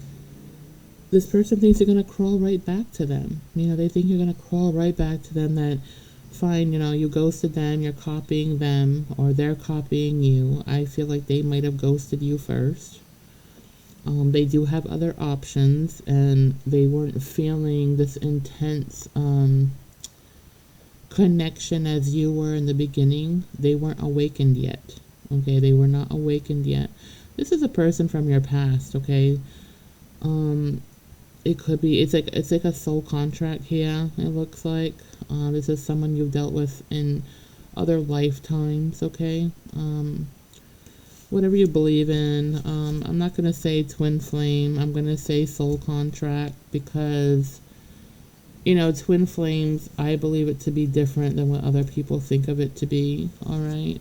this person thinks you're going to crawl right back to them. They think you're going to crawl right back to them, that fine, you ghosted them, you're copying them, or they're copying you. I feel like they might have ghosted you first. They do have other options, and they weren't feeling this intense connection as you were in the beginning. They weren't awakened yet. Okay, they were not awakened yet. This is a person from your past. Okay, it could be. It's like a soul contract here. It looks like this is someone you've dealt with in other lifetimes. Okay, whatever you believe in. I'm not gonna say twin flame. I'm gonna say soul contract, because twin flames, I believe it to be different than what other people think of it to be. All right.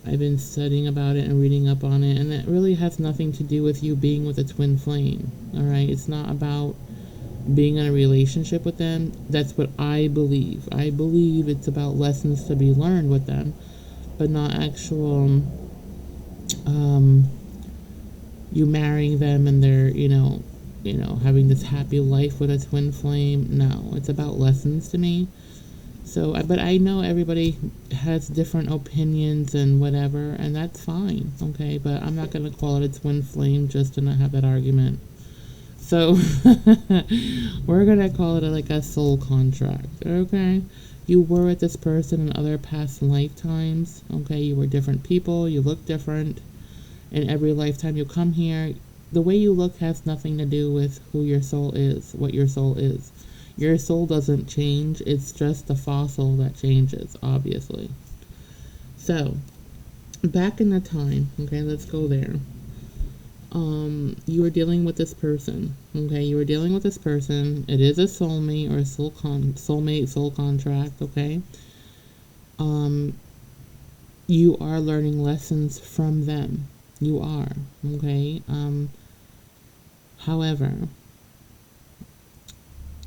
I've been studying about it and reading up on it, and it really has nothing to do with you being with a twin flame. All right. It's not about being in a relationship with them. That's what I believe. I believe it's about lessons to be learned with them, but not actual you marrying them and they're having this happy life with a twin flame. No, it's about lessons to me. So, but I know everybody has different opinions and whatever, and that's fine. Okay, but I'm not going to call it a twin flame just to not have that argument. So we're going to call it like a soul contract. Okay, you were with this person in other past lifetimes. Okay, you were different people, you look different in every lifetime you come here. The way you look has nothing to do with who your soul is, what your soul is. Your soul doesn't change. It's just the fossil that changes, obviously. So, back in the time, okay, let's go there. You were dealing with this person, okay? You were dealing with this person. It is a soulmate or a soul contract, okay? You are learning lessons from them. You are, okay? However,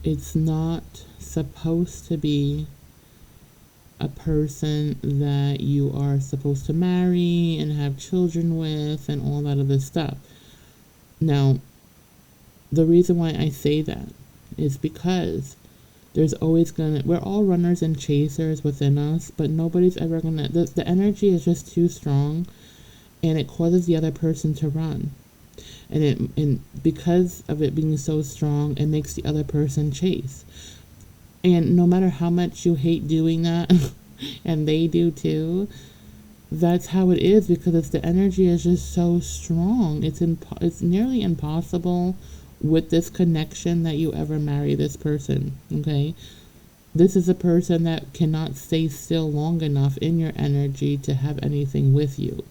it's not supposed to be a person that you are supposed to marry and have children with and all that other stuff. Now, the reason why I say that is because there's always we're all runners and chasers within us, but nobody's ever the energy is just too strong, and it causes the other person to run. And because of it being so strong, it makes the other person chase. And no matter how much you hate doing that, and they do too, that's how it is, because the energy is just so strong. It's nearly impossible with this connection that you ever marry this person, okay? This is a person that cannot stay still long enough in your energy to have anything with you.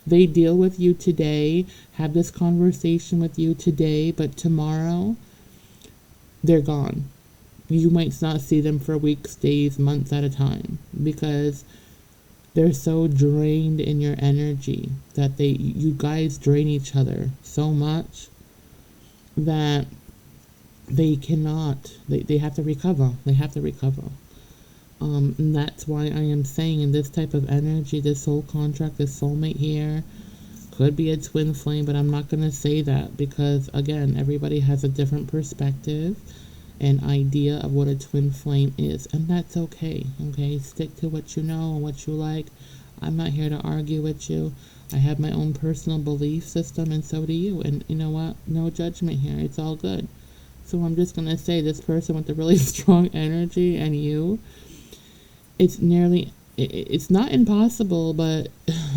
They deal with you today, have this conversation with you today, but tomorrow, they're gone. You might not see them for weeks, days, months at a time, because they're so drained in your energy that you guys drain each other so much that they cannot, they have to recover. They have to recover. And that's why I am saying in this type of energy, this soul contract, this soulmate here, could be a twin flame, but I'm not going to say that because, again, everybody has a different perspective and idea of what a twin flame is, and that's okay, okay? Stick to what you know and what you like. I'm not here to argue with you. I have my own personal belief system, and so do you, and you know what? No judgment here. It's all good. So I'm just going to say this person with the really strong energy and you, it's not impossible, but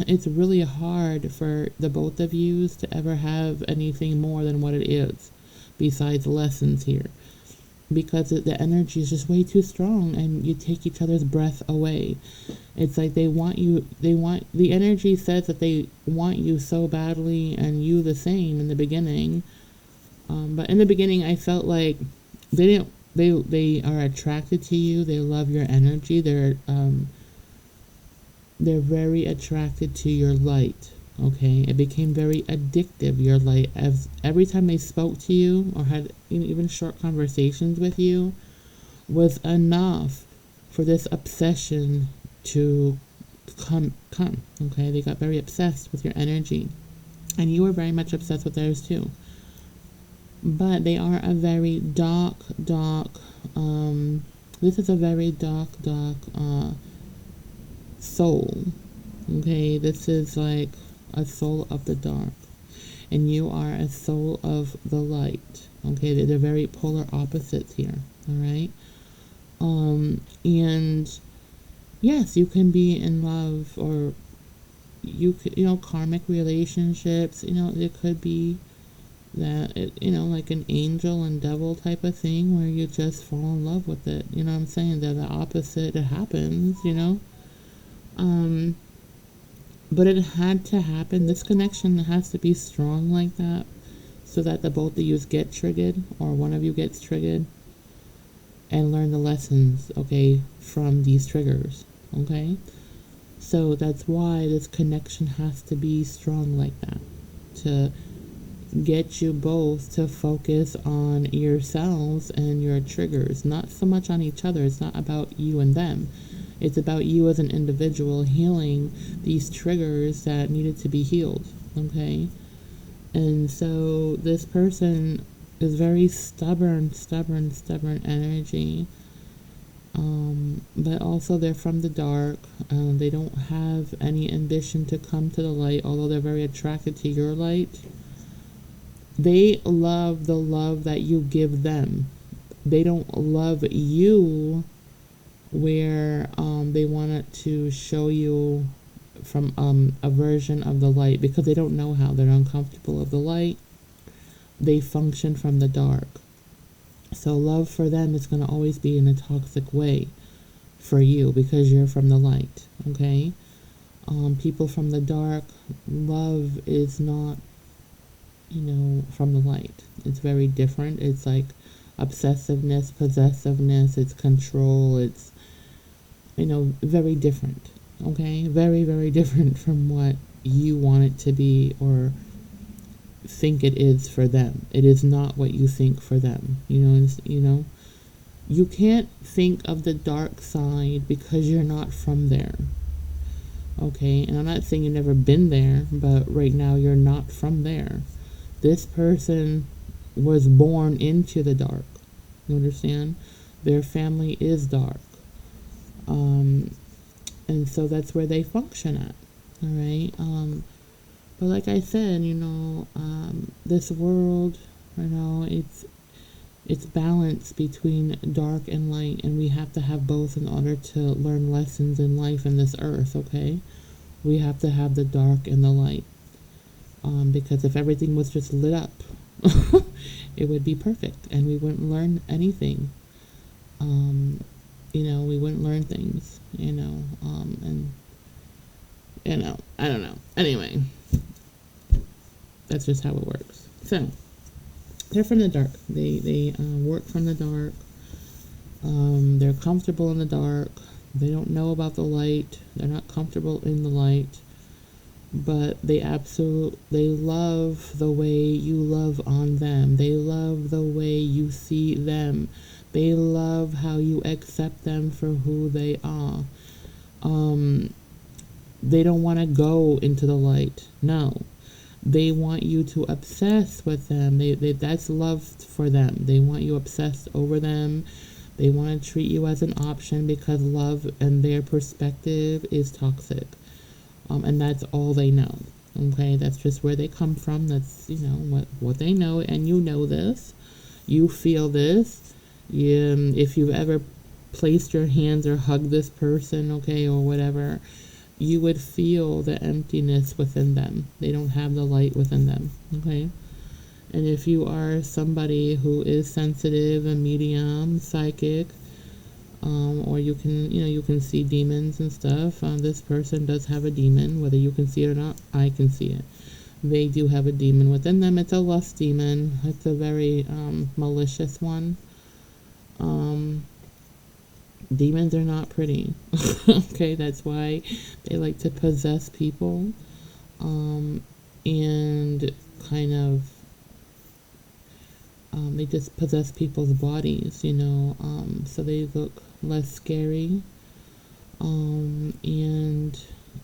it's really hard for the both of you to ever have anything more than what it is, besides lessons here, because the energy is just way too strong, and you take each other's breath away. It's like the energy says that they want you so badly, and you the same in the beginning. But in the beginning, I felt like they are attracted to you. They love your energy. They're very attracted to your light. Okay, it became very addictive. Your light, as every time they spoke to you or had even short conversations with you, was enough for this obsession to come. Okay, they got very obsessed with your energy, and you were very much obsessed with theirs too. but they are a very dark, this is a very dark soul. Okay, this is like a soul of the dark, and you are a soul of the light. Okay, they're very polar opposites here. All right, and yes, you can be in love, or you could, karmic relationships. It could be that like an angel and devil type of thing, where you just fall in love with it. You know what I'm saying? They're the opposite. It happens. Um, but it had to happen. This connection has to be strong like that, so that the both of you get triggered, or one of you gets triggered, and learn the lessons, okay, from these triggers, okay? So that's why this connection has to be strong like that, to get you both to focus on yourselves and your triggers, not so much on each other. It's not about you and them. It's about you as an individual healing these triggers that needed to be healed, okay? And so this person is very stubborn energy. But also they're from the dark. They don't have any ambition to come to the light, although they're very attracted to your light. They love the love that you give them. They don't love you where they want to show you from a version of the light, because they don't know how. They're uncomfortable of the light. They function from the dark. So love for them is going to always be in a toxic way for you, because you're from the light, okay? People from the dark, love is not, from the light. It's very different. It's like obsessiveness, possessiveness, it's control, it's, very different, okay? Very, very different from what you want it to be or think it is for them. It is not what you think for them. You can't think of the dark side because you're not from there. Okay, and I'm not saying you've never been there, but right now you're not from there. This person was born into the dark. You understand? Their family is dark. And so that's where they function at. All right. But like I said, this world, it's balance between dark and light, and we have to have both in order to learn lessons in life in this earth, okay? We have to have the dark and the light. Because if everything was just lit up, it would be perfect, and we wouldn't learn anything. We wouldn't learn things, and, I don't know. Anyway, that's just how it works. So, they're from the dark. They work from the dark. They're comfortable in the dark. They don't know about the light. They're not comfortable in the light. But they love the way you love on them. They love the way you see them. They love how you accept them for who they are. They don't want to go into the light. No. They want you to obsess with them. That's love for them. They want you obsessed over them. They want to treat you as an option, because love and their perspective is toxic. And that's all they know. Okay, that's just where they come from. That's, what they know, and you know this. You feel this. If you've ever placed your hands or hugged this person, okay, or whatever, you would feel the emptiness within them. They don't have the light within them, okay? And if you are somebody who is sensitive, a medium, psychic, or you can see demons and stuff, this person does have a demon. Whether you can see it or not, I can see it. They do have a demon within them. It's a lust demon. It's a very malicious one. Demons are not pretty. Okay, that's why they like to possess people, and kind of they just possess people's bodies, so they look less scary, and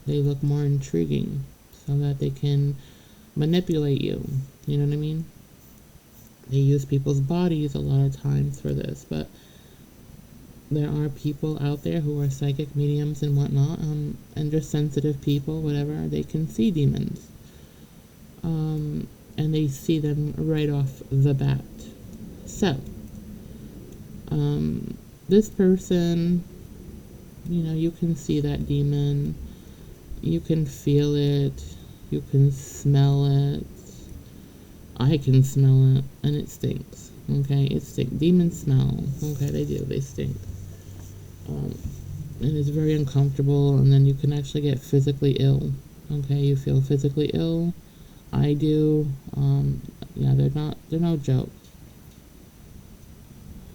they look more intriguing, so that they can manipulate you. You know what I mean? They use people's bodies a lot of times for this, but there are people out there who are psychic mediums and whatnot, and just sensitive people, whatever. They can see demons, and they see them right off the bat. So, this person, you can see that demon, you can feel it, you can smell it. I can smell it, and it stinks. Okay, it stinks. Demons smell. Okay, they stink. And it's very uncomfortable, and then you can actually get physically ill. Okay, you feel physically ill. I do. Yeah, they're no joke.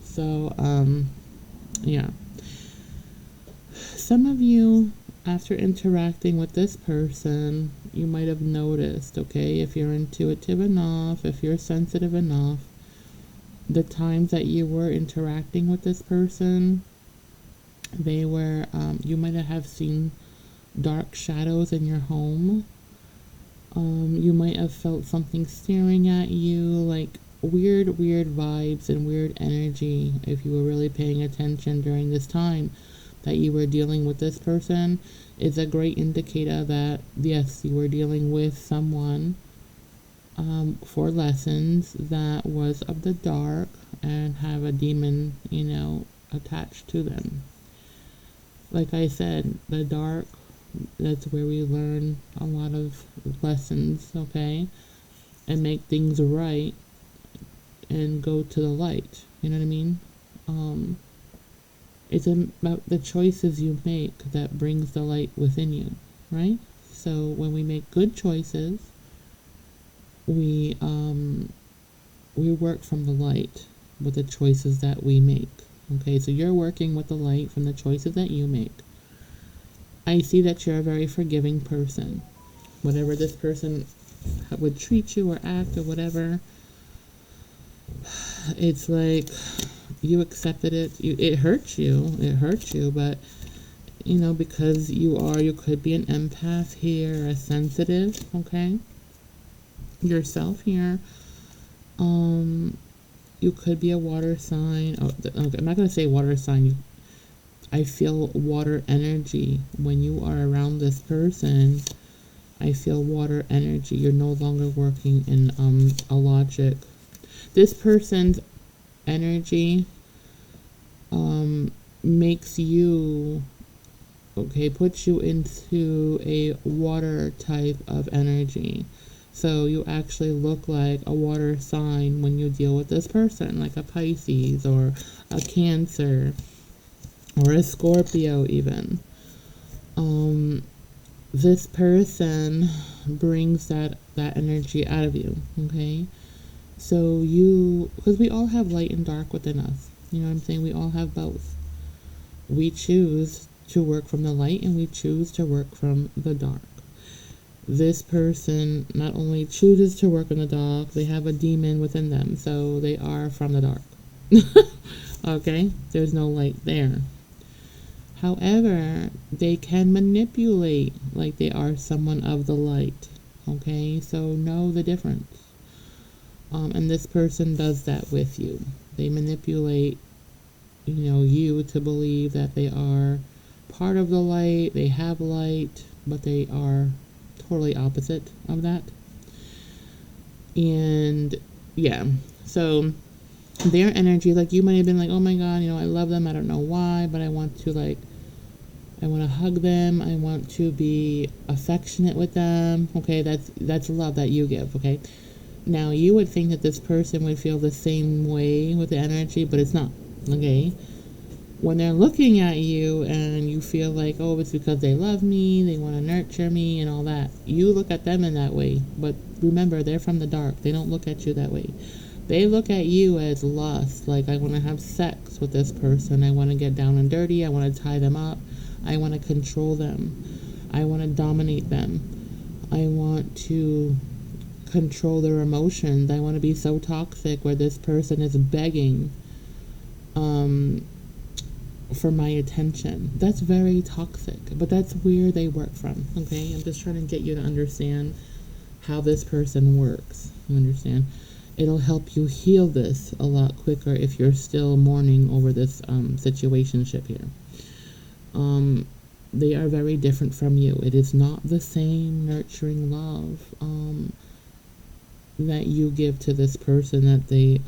So, yeah. Some of you, after interacting with this person, you might have noticed, okay, if you're intuitive enough, if you're sensitive enough, the times that you were interacting with this person, they were, you might have seen dark shadows in your home. You might have felt something staring at you, like weird vibes and weird energy. If you were really paying attention during this time that you were dealing with this person, is a great indicator that yes, you were dealing with someone for lessons that was of the dark and have a demon, attached to them. Like I said, the dark, that's where we learn a lot of lessons, okay, and make things right and go to the light. You know what I mean? It's about the choices you make that brings the light within you, right? So when we make good choices, we work from the light with the choices that we make. Okay, so you're working with the light from the choices that you make. I see that you're a very forgiving person. Whatever this person would treat you or act or whatever, it's like you accepted it. It hurts you, but because you could be an empath here, a sensitive, okay, yourself here. You could be a water sign. Okay, I'm not gonna say water sign. I feel water energy when you are around this person. I feel water energy. You're no longer working in a logic. This person's energy makes you, puts you into a water type of energy. So you actually look like a water sign when you deal with this person, like a Pisces or a Cancer or a Scorpio even. This person brings that energy out of you, okay? So because we all have light and dark within us. You know what I'm saying? We all have both. We choose to work from the light and we choose to work from the dark. This person not only chooses to work in the dark, they have a demon within them, so they are from the dark. Okay? There's no light there. However, they can manipulate like they are someone of the light. Okay? So know the difference. And this person does that with you. They manipulate, you to believe that they are part of the light, they have light, but they are totally opposite of that. And yeah, so their energy, like you might have been like, oh my god, I love them, I don't know why, but I want to hug them, I want to be affectionate with them. Okay, that's love that you give. Okay, now you would think that this person would feel the same way with the energy, but it's not. Okay, when they're looking at you and you feel like, oh, it's because they love me, they want to nurture me and all that, you look at them in that way. But remember, they're from the dark. They don't look at you that way. They look at you as lust, like I want to have sex with this person, I want to get down and dirty, I want to tie them up, I want to control them, I want to dominate them, I want to control their emotions, I want to be so toxic where this person is begging for my attention. That's very toxic, but that's where they work from. Okay, I'm just trying to get you to understand how this person works. You understand? it'll help you heal this a lot quicker if you're still mourning over this situationship here. They are very different from you. It is not the same nurturing love that you give to this person that they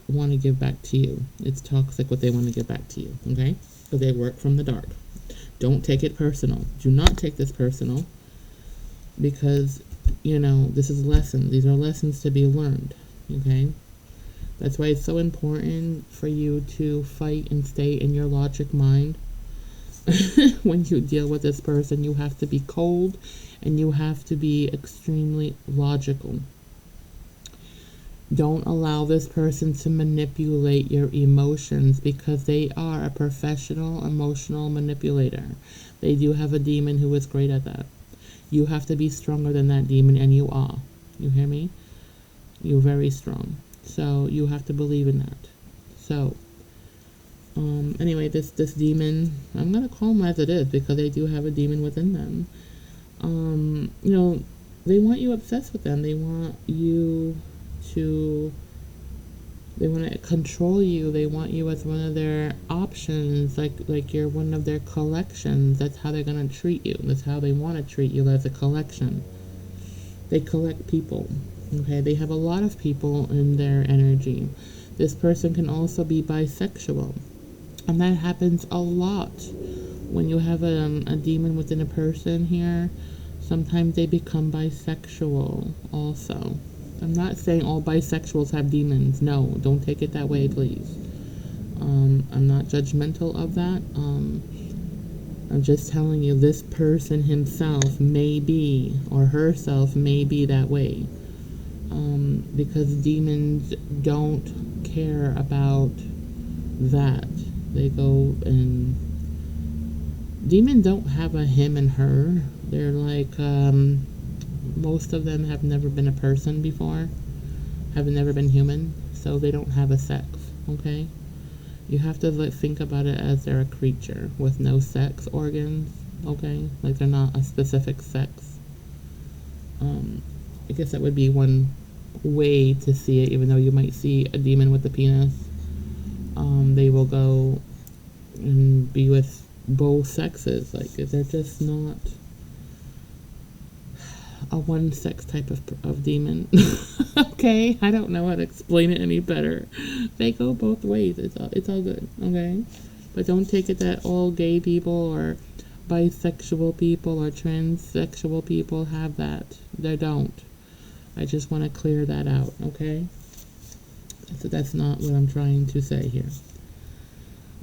want to give back to you. It's toxic what they want to give back to you, okay? So they work from the dark. Don't take it personal. Do not take this personal, because, you know, this is lessons. These are lessons to be learned, okay? That's why it's so important for you to fight and stay in your logic mind. When you deal with this person, you have to be cold and you have to be extremely logical. Don't allow this person to manipulate your emotions, because they are a professional emotional manipulator. They do have a demon who is great at that. You have to be stronger than that demon, and you are. You hear me? You're very strong. So you have to believe in that. So, anyway, this demon, I'm going to call them as it is, because they do have a demon within them. You know, they want you obsessed with them. They want you to, they want to control you. They want you as one of their options, like you're one of their collections. That's how they're going to treat you. That's how they want to treat you, as a collection. They collect people, okay? They have a lot of people in their energy. This person can also be bisexual, and that happens a lot. When you have a demon within a person here, sometimes they become bisexual also. I'm not saying all bisexuals have demons. No, don't take it that way, please. I'm not judgmental of that. I'm just telling you, this person himself may be, or herself may be that way. Because demons don't care about that. They go and... Demons don't have a him and her. They're like... most of them have never been a person before, have never been human, so they don't have a sex, okay? You have to think about it as they're a creature with no sex organs, okay? Like they're not a specific sex. I guess that would be one way to see it, even though you might see a demon with a penis. They will go and be with both sexes. Like, they're just not a one sex type of demon. Okay, I don't know how to explain it any better. They go both ways. It's all good, okay? But don't take it that all gay people or bisexual people or transsexual people have that. They don't. I just want to clear that out, okay? So that's not what I'm trying to say here.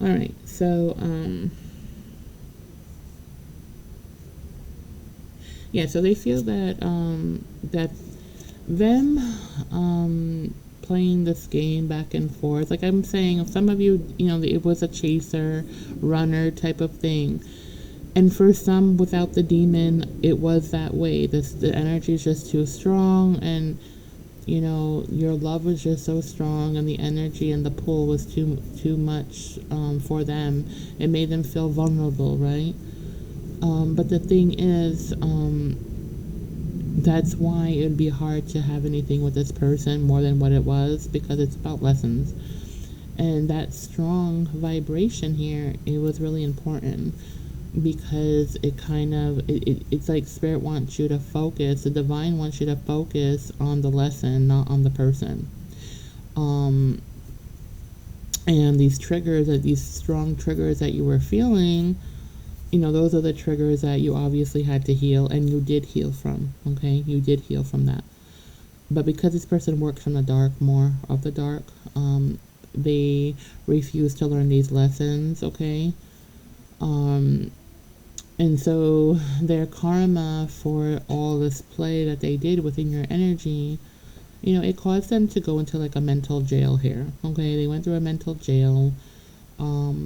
Alright, so yeah, so they feel that that them playing this game back and forth, like I'm saying, some of you, you know, it was a chaser, runner type of thing. And for some without the demon, it was that way. The energy is just too strong, and you know, your love was just so strong, and the energy and the pull was too much for them. It made them feel vulnerable, right? But the thing is, that's why it would be hard to have anything with this person more than what it was, because it's about lessons. And that strong vibration here, it was really important, because it kind of, it's like Spirit wants you to focus, the Divine wants you to focus on the lesson, not on the person. And these triggers, these strong triggers that you were feeling, you know, those are the triggers that you obviously had to heal, and you did heal from, okay? You did heal from that. But because this person works from the dark, more of the dark, they refuse to learn these lessons, okay? And so their karma for all this play that they did within your energy, you know, it caused them to go into like a mental jail here, okay? They went through a mental jail.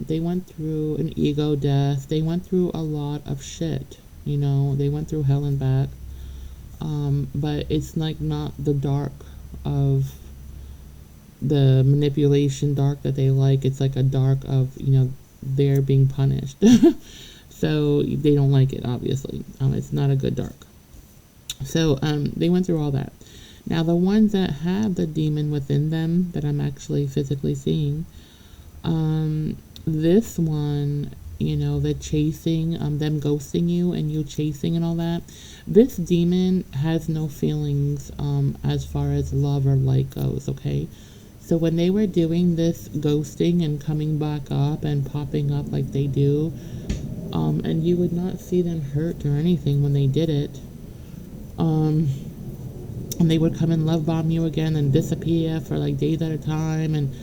They went through an ego death. They went through a lot of shit, you know. They went through hell and back. But it's like not the dark of the manipulation dark that they like. It's like a dark of, you know, they're being punished. So they don't like it, obviously. It's not a good dark. So they went through all that. Now, the ones that have the demon within them that I'm actually physically seeing, this one, you know, the chasing, them ghosting you and you chasing and all that, this demon has no feelings as far as love or like goes, okay? So when they were doing this ghosting and coming back up and popping up like they do, and you would not see them hurt or anything when they did it, and they would come and love bomb you again and disappear for like days at a time and,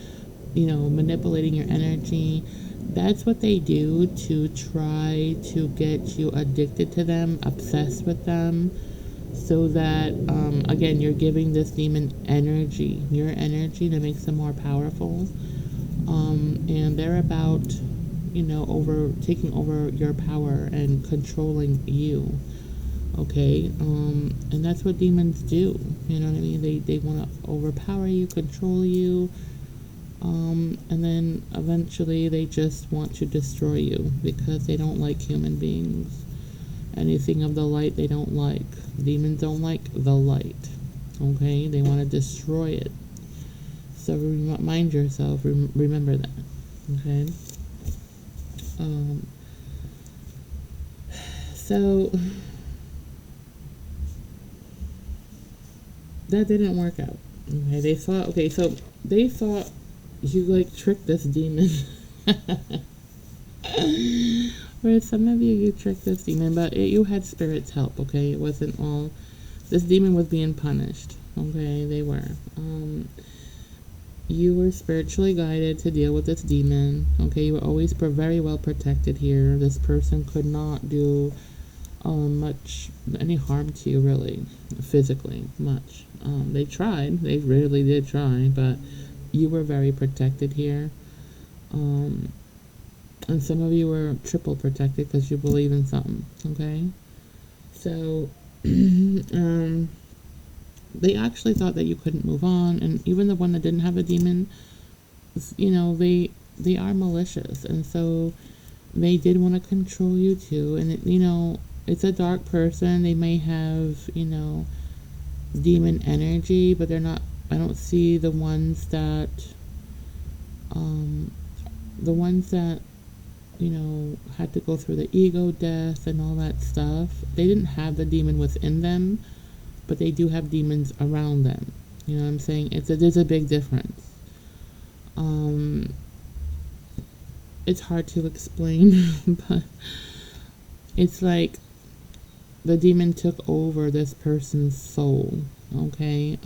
you know, manipulating your energy. That's what they do to try to get you addicted to them, obsessed with them, so that, again, you're giving this demon energy, your energy, that makes them more powerful. And they're about, you know, taking over your power and controlling you. Okay, and that's what demons do. You know what I mean? They want to overpower you, control you, and then eventually they just want to destroy you because they don't like human beings. Anything of the light they don't like. Demons don't like the light. Okay, they want to destroy it. So mind yourself. Remember that. Okay. So that didn't work out. Okay, they thought you like tricked this demon. For some of you, you tricked this demon, but you had spirit's help. Okay, it wasn't all. This demon was being punished. Okay, they were. You were spiritually guided to deal with this demon. Okay, you were always very well protected here. This person could not do any harm to you, really, physically, much. They tried. They really did try, but you were very protected here. And some of you were triple protected because you believe in something. Okay, so they actually thought that you couldn't move on, and even the one that didn't have a demon, you know, they are malicious, and so they did want to control you too. And it, you know, it's a dark person. They may have, you know, demon energy, but they're not. I don't see the ones that, you know, had to go through the ego death and all that stuff. They didn't have the demon within them, but they do have demons around them. You know what I'm saying? There's a big difference. It's hard to explain, but it's like the demon took over this person's soul. Okay,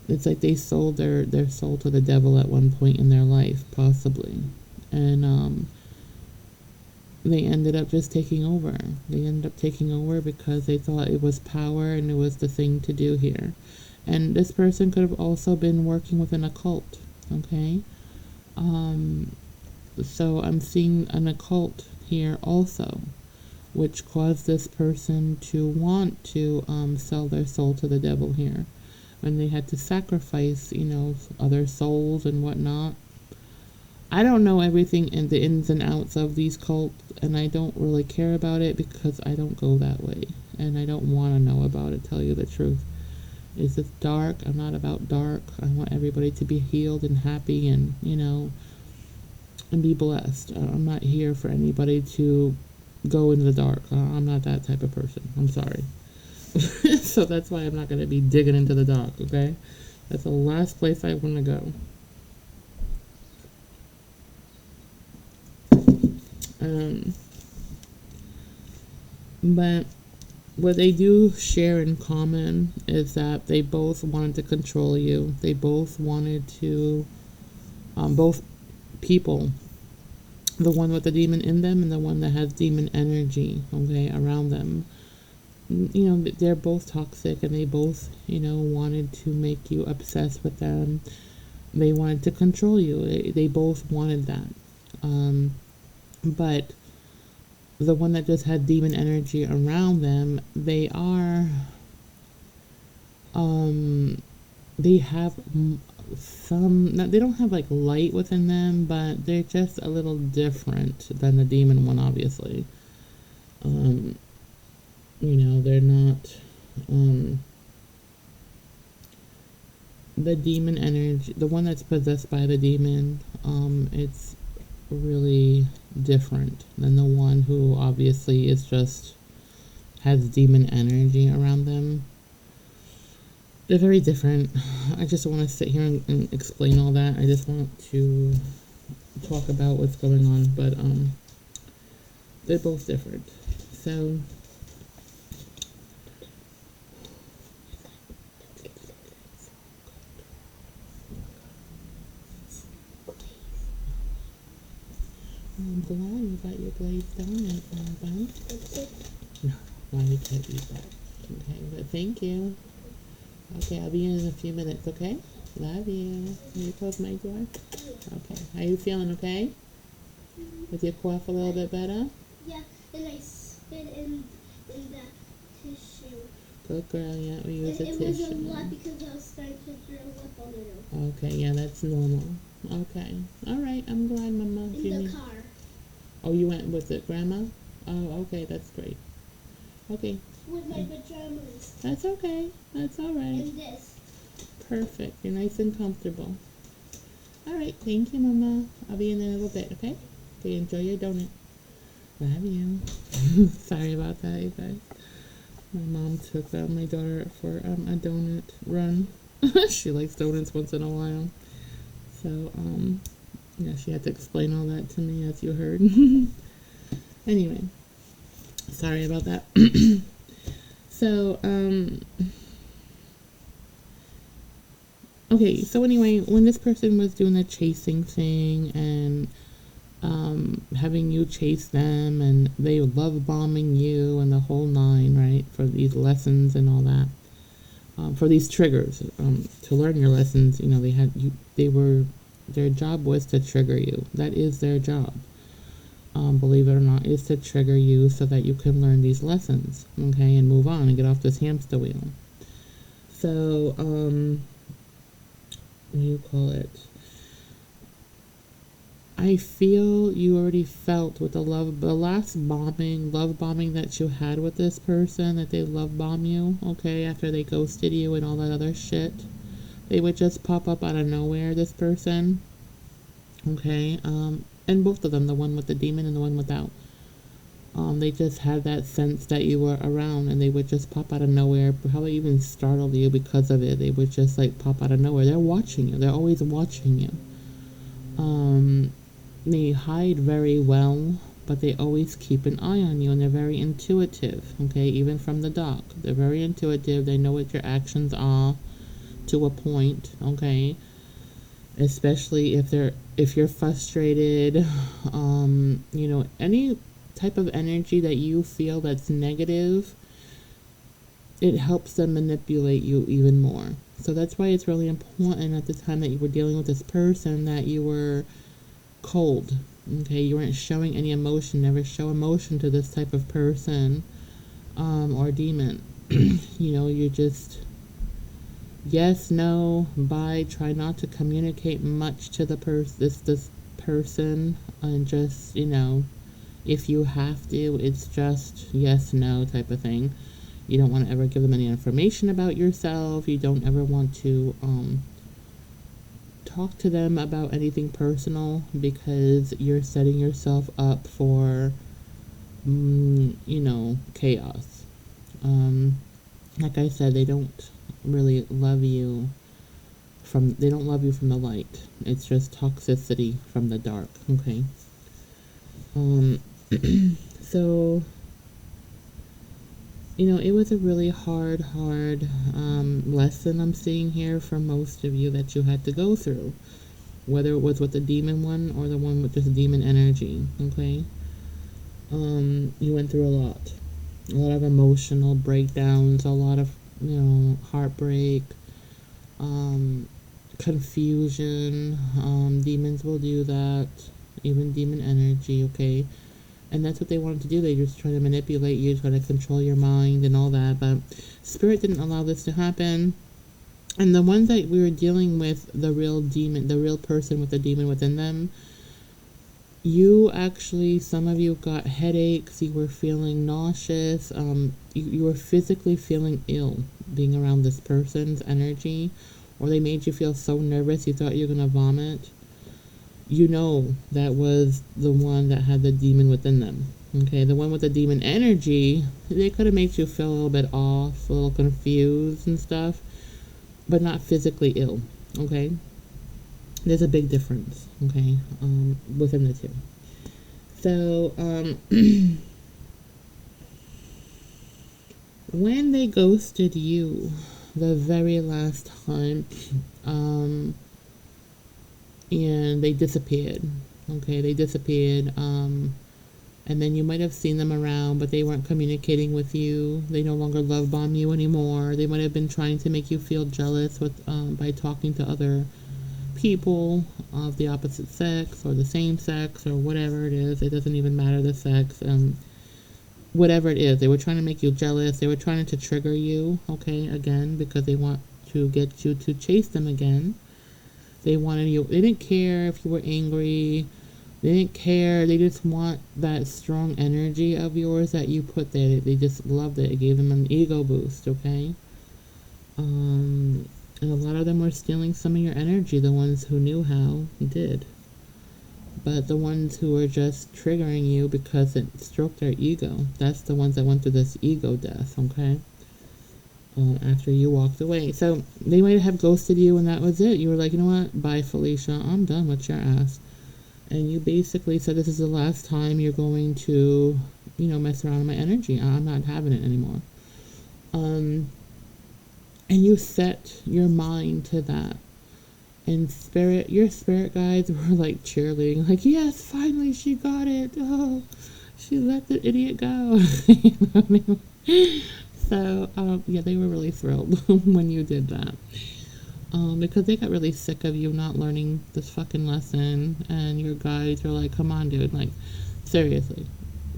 it's like they sold their soul to the devil at one point in their life, possibly, and they ended up just taking over. They ended up taking over because they thought it was power and it was the thing to do here. And this person could have also been working with an occult. Okay, so I'm seeing an occult here also, which caused this person to want to sell their soul to the devil here, when they had to sacrifice, you know, other souls and whatnot. I don't know everything in the ins and outs of these cults, and I don't really care about it because I don't go that way, and I don't want to know about it, tell you the truth. Is it dark? I'm not about dark. I want everybody to be healed and happy and, you know, and be blessed. I'm not here for anybody to go into the dark. I'm not that type of person. I'm sorry. So that's why I'm not going to be digging into the dark, okay? That's the last place I want to go. But what they do share in common is that they both wanted to control you. They both wanted to, both people, the one with the demon in them and the one that has demon energy, okay, around them. You know, they're both toxic, and they both, you know, wanted to make you obsessed with them. They wanted to control you. They both wanted that. But the one that just had demon energy around them, they are, they have they don't have like light within them, but they're just a little different than the demon one, obviously. You know, they're not, the demon energy, the one that's possessed by the demon, it's really different than the one who obviously is just has demon energy around them. They're very different. I just don't want to sit here and explain all that. I just want to talk about what's going on, but they're both different. So I'm glad you got your glazed donut, Bun. No, why we can't eat that. Okay, but thank you. Okay, I'll be in a few minutes, okay? Love you. Can you close my door? Okay. Are you feeling okay? Is your cough a little bit better? Yeah, and I spit in the tissue. Good girl, yeah, we use a It tissue. was a lot because I was starting to throw up a little. Okay, yeah, that's normal. Okay. Alright, I'm glad Mama. In the car. Oh, you went with it, Grandma? Oh, okay, that's great. Okay. With my pajamas. That's okay. That's alright. And this. Perfect. You're nice and comfortable. Alright, thank you, Mama. I'll be in a little bit, okay? Okay, enjoy your donut. Love you. Sorry about that, you guys. My mom took my daughter for a donut run. She likes donuts once in a while. So, yeah, she had to explain all that to me, as you heard. Anyway, sorry about that. So, okay, so anyway, when this person was doing the chasing thing and having you chase them, and they love bombing you and the whole nine, right, for these lessons and all that, for these triggers, to learn your lessons, you know, their job was to trigger you. That is their job. Believe it or not, is to trigger you so that you can learn these lessons, okay, and move on and get off this hamster wheel. So, what do you call it? I feel you already felt with the last love bombing that you had with this person, that they love bomb you, okay, after they ghosted you and all that other shit. They would just pop up out of nowhere, this person, okay, and both of them, the one with the demon and the one without, they just had that sense that you were around, and they would just pop out of nowhere, probably even startle you because of it. They would just like pop out of nowhere. They're watching you. They're always watching you. They hide very well, but they always keep an eye on you, and they're very intuitive, okay, even from the dark. They're very intuitive. They know what your actions are to a point, okay, especially if you're frustrated, you know, any type of energy that you feel that's negative, it helps them manipulate you even more. So that's why it's really important at the time that you were dealing with this person that you were cold, okay, you weren't showing any emotion. Never show emotion to this type of person, or demon. You know, you just yes, no, bye. Try not to communicate much to the this person, and just, you know, if you have to, it's just yes, no type of thing. You don't want to ever give them any information about yourself. You don't ever want to talk to them about anything personal, because you're setting yourself up for, you know, chaos. Like I said, they don't really love you they don't love you from the light. It's just toxicity from the dark, okay? So, you know, it was a really hard lesson I'm seeing here for most of you that you had to go through, whether it was with the demon one or the one with just demon energy, okay? You went through a lot of emotional breakdowns, a lot of, you know, heartbreak, confusion. Demons will do that, even demon energy, okay? And that's what they wanted to do. They just try to manipulate you, try to control your mind and all that. But Spirit didn't allow this to happen. And the ones that we were dealing with, the real demon, the real person with the demon within them, you actually, some of you got headaches. You were feeling nauseous. You were physically feeling ill being around this person's energy, or they made you feel so nervous you thought you were going to vomit, you know that was the one that had the demon within them. Okay, the one with the demon energy, they could have made you feel a little bit off, a little confused and stuff, but not physically ill. Okay, there's a big difference. Okay, within the two. So, when they ghosted you the very last time, and they disappeared. Okay, they disappeared. And then you might have seen them around, but they weren't communicating with you. They no longer love bomb you anymore. They might have been trying to make you feel jealous with by talking to other people of the opposite sex or the same sex or whatever it is. It doesn't even matter the sex. Whatever it is, they were trying to make you jealous. They were trying to trigger you. Okay, again, because they want to get you to chase them again. They wanted you. They didn't care if you were angry. They didn't care. They just want that strong energy of yours that you put there. They just loved it. It gave them an ego boost, okay? And a lot of them were stealing some of your energy. The ones who knew how did. But the ones who were just triggering you because it stroked their ego, that's the ones that went through this ego death, okay? After you walked away. So they might have ghosted you and that was it. You were like, you know what? Bye, Felicia. I'm done with your ass. And you basically said this is the last time you're going to, mess around with my energy. I'm not having it anymore. And you set your mind to that. And your spirit guides were like cheerleading, like, yes, finally she got it. Oh, she let the idiot go. So, yeah, they were really thrilled when you did that. Because they got really sick of you not learning this fucking lesson, and your guides are like, come on, dude, like, seriously,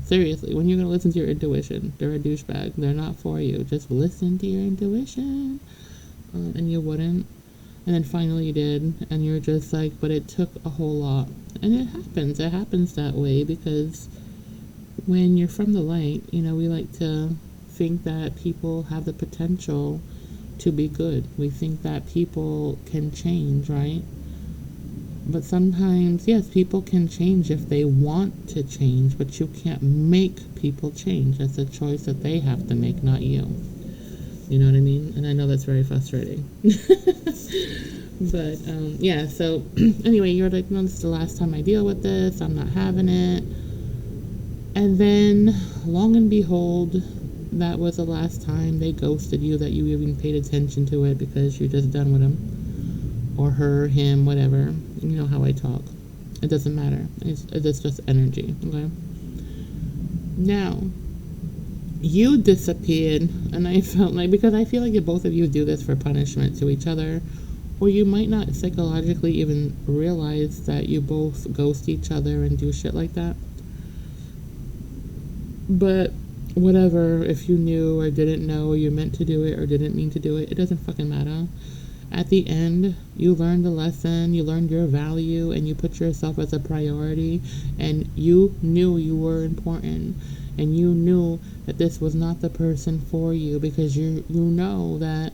when you're gonna listen to your intuition? They're a douchebag. They're not for you. Just listen to your intuition. And you wouldn't. And then finally you did, and you're just like, but it took a whole lot. And it happens that way, because when you're from the light, we like to think that people have the potential to be good. We think that people can change, right? But sometimes, yes, people can change if they want to change, but you can't make people change. That's a choice that they have to make, not you. You know what I mean? And I know that's very frustrating. But, yeah, so anyway, you're like, no, this is the last time I deal with this. I'm not having it. And then, long and behold, that was the last time they ghosted you, that you even paid attention to it, because you're just done with him. Or her, him, whatever. You know how I talk. It doesn't matter. It's just energy, okay? Now, you disappeared, and I felt like, because I feel like both of you do this for punishment to each other, or you might not psychologically even realize that you both ghost each other and do shit like that. But whatever, if you knew or didn't know, or you meant to do it or didn't mean to do it, it doesn't fucking matter. At the end, you learned the lesson, you learned your value, and you put yourself as a priority, and you knew you were important, and you knew that this was not the person for you, because you know that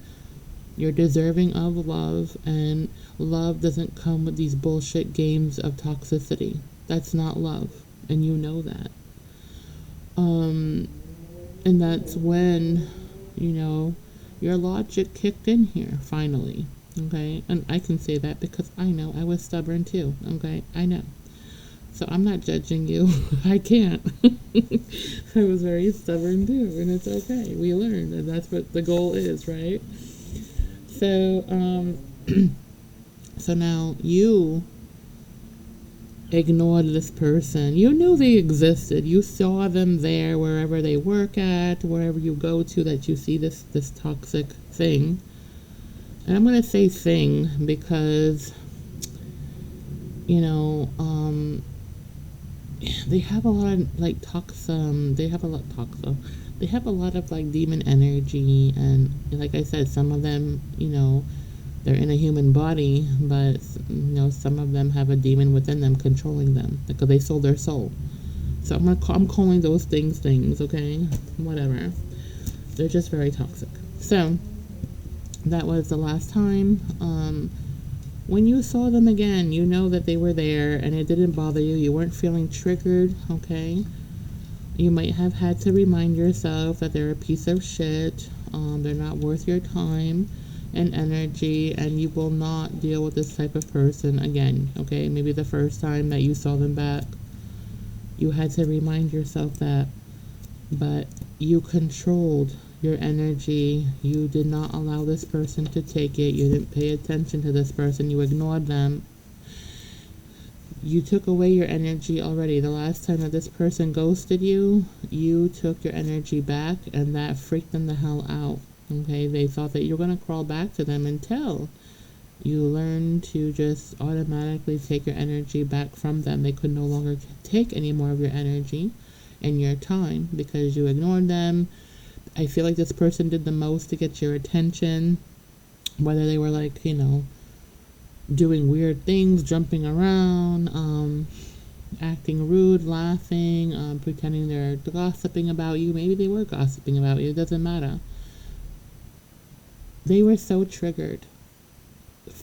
you're deserving of love, and love doesn't come with these bullshit games of toxicity. That's not love, and you know that. And that's when, your logic kicked in here, finally, okay? And I can say that because I know I was stubborn too, okay? I know. So I'm not judging you. I can't. I was very stubborn too, and it's okay. We learned, and that's what the goal is, right? So, so now you ignored this person. You knew they existed. You saw them there wherever they work at, wherever you go to, that you see this toxic thing. And I'm going to say thing because, they have a lot of like they have a lot of like demon energy, and like I said, some of them, they're in a human body, but some of them have a demon within them controlling them because they sold their soul. So I'm calling those things, okay? Whatever. They're just very toxic. So That was the last time. When you saw them again, you know that they were there and it didn't bother you. You weren't feeling triggered, okay? You might have had to remind yourself that they're a piece of shit. They're not worth your time and energy, and you will not deal with this type of person again, okay? Maybe the first time that you saw them back, you had to remind yourself that, but you controlled your energy. You did not allow this person to take it. You didn't pay attention to this person. You ignored them. You took away your energy already. The last time that this person ghosted you, you took your energy back, and that freaked them the hell out. Okay, they thought that you were going to crawl back to them until you learned to just automatically take your energy back from them. They could no longer take any more of your energy and your time because you ignored them. I feel like this person did the most to get your attention, whether they were like, doing weird things, jumping around, acting rude, laughing, pretending they're gossiping about you. Maybe they were gossiping about you. It doesn't matter. They were so triggered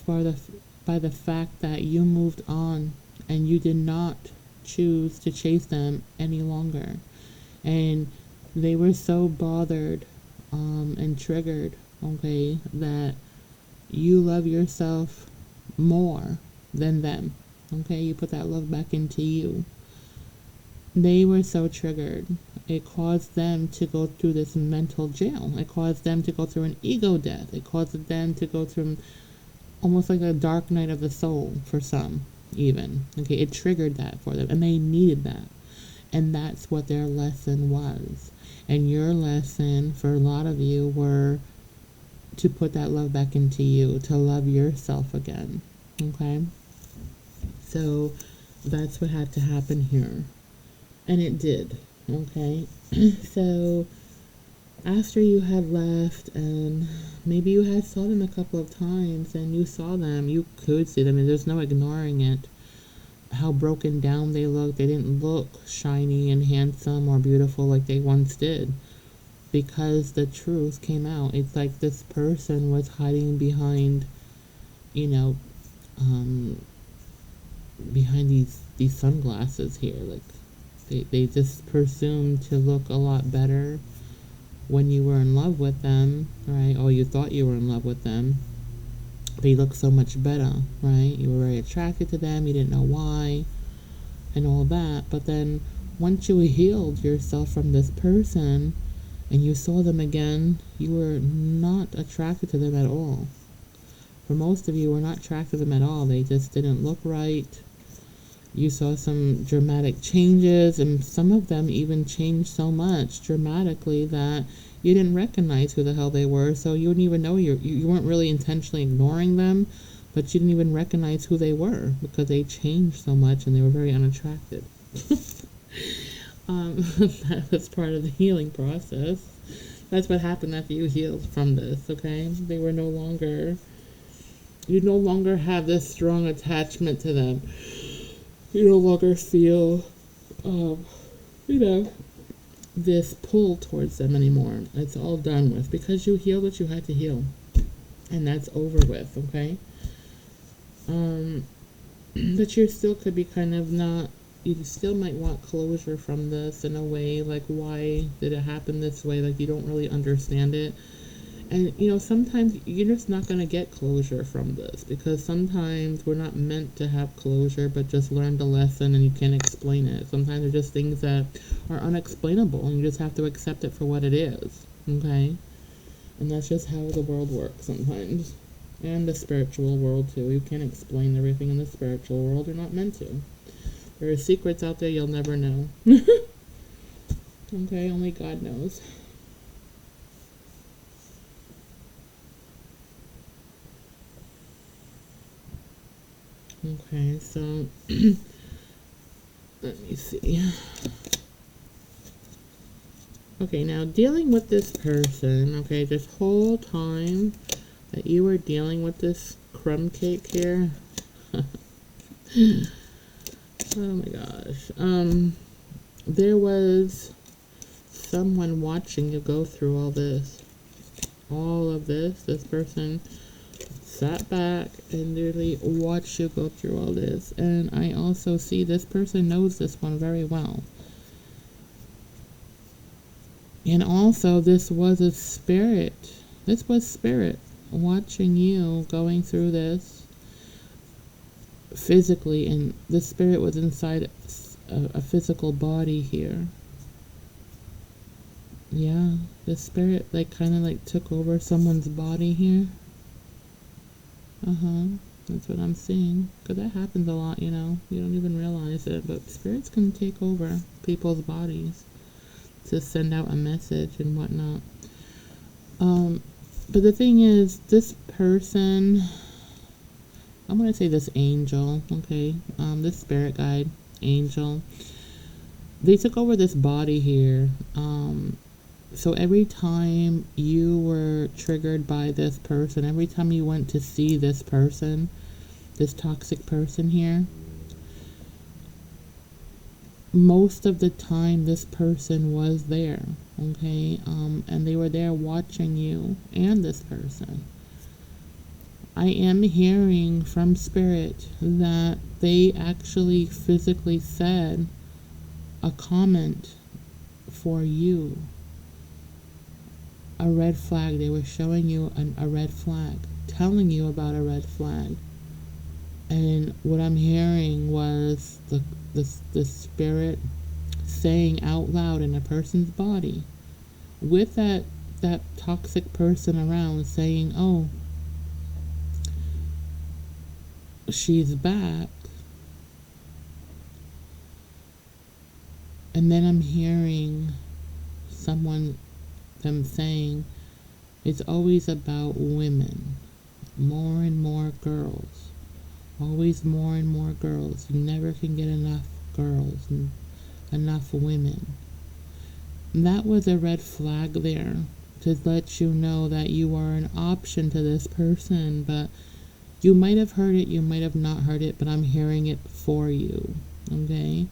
by the fact that you moved on and you did not choose to chase them any longer. And they were so bothered and triggered, okay, that you love yourself more than them. Okay, you put that love back into you. They were so triggered. It caused them to go through this mental jail. It caused them to go through an ego death. It caused them to go through almost like a dark night of the soul for some, even. Okay, it triggered that for them, and they needed that. And that's what their lesson was. And your lesson for a lot of you were to put that love back into you, to love yourself again. Okay? So that's what had to happen here. And it did. Okay? So after you had left and maybe you had saw them a couple of times and you saw them, you could see them, and there's no ignoring it. How broken down they looked. They didn't look shiny and handsome or beautiful like they once did, because the truth came out. It's like this person was hiding behind, behind these sunglasses here. Like they just presumed to look a lot better when you were in love with them, right? Or you thought you were in love with them. They look so much better, right? You were very attracted to them. You didn't know why and all that. But then once you healed yourself from this person and you saw them again, you were not attracted to them at all. For most of you, were not attracted to them at all. They just didn't look right. You saw some dramatic changes, and some of them even changed so much dramatically that you didn't recognize who the hell they were, so you wouldn't even know you weren't really intentionally ignoring them, but you didn't even recognize who they were because they changed so much and they were very unattractive. That was part of the healing process. That's what happened after you healed from this, okay? They were you no longer have this strong attachment to them. You no longer feel, this pull towards them anymore. It's all done with because you healed what you had to heal, and that's over with, okay? But you still could be kind of not, you still might want closure from this in a way, like why did it happen this way? Like you don't really understand it. And, sometimes you're just not going to get closure from this because sometimes we're not meant to have closure, but just learn the lesson and you can't explain it. Sometimes they're just things that are unexplainable and you just have to accept it for what it is, okay? And that's just how the world works sometimes. And the spiritual world, too. You can't explain everything in the spiritual world. You're not meant to. There are secrets out there you'll never know. Okay, only God knows. Okay, so let me see. Okay, now dealing with this person, okay, this whole time that you were dealing with this crumb cake here. Oh my gosh. There was someone watching you go through all this. all of this. This person sat back and literally watched you go through all this. And I also see this person knows this one very well. And also, this was a spirit. This was spirit watching you going through this physically, and the spirit was inside a physical body here. Yeah, the spirit like kind of like took over someone's body here. That's what I'm seeing. Because that happens a lot, you know. You don't even realize it, but spirits can take over people's bodies to send out a message and whatnot. But the thing is, this person, I'm going to say this angel, okay? This spirit guide, angel, they took over this body here. So every time you were triggered by this person, every time you went to see this person, this toxic person here, most of the time this person was there, okay? And they were there watching you and this person. I am hearing from spirit that they actually physically said a comment for you. A red flag. They were showing you a red flag, telling you about a red flag. And what I'm hearing was the spirit saying out loud in a person's body, with that toxic person around, saying, oh, she's back. And then I'm hearing them saying, it's always about women, more and more girls, always more and more girls. You never can get enough girls and enough women. And that was a red flag there to let you know that you are an option to this person, but you might have heard it, you might have not heard it, but I'm hearing it for you, okay?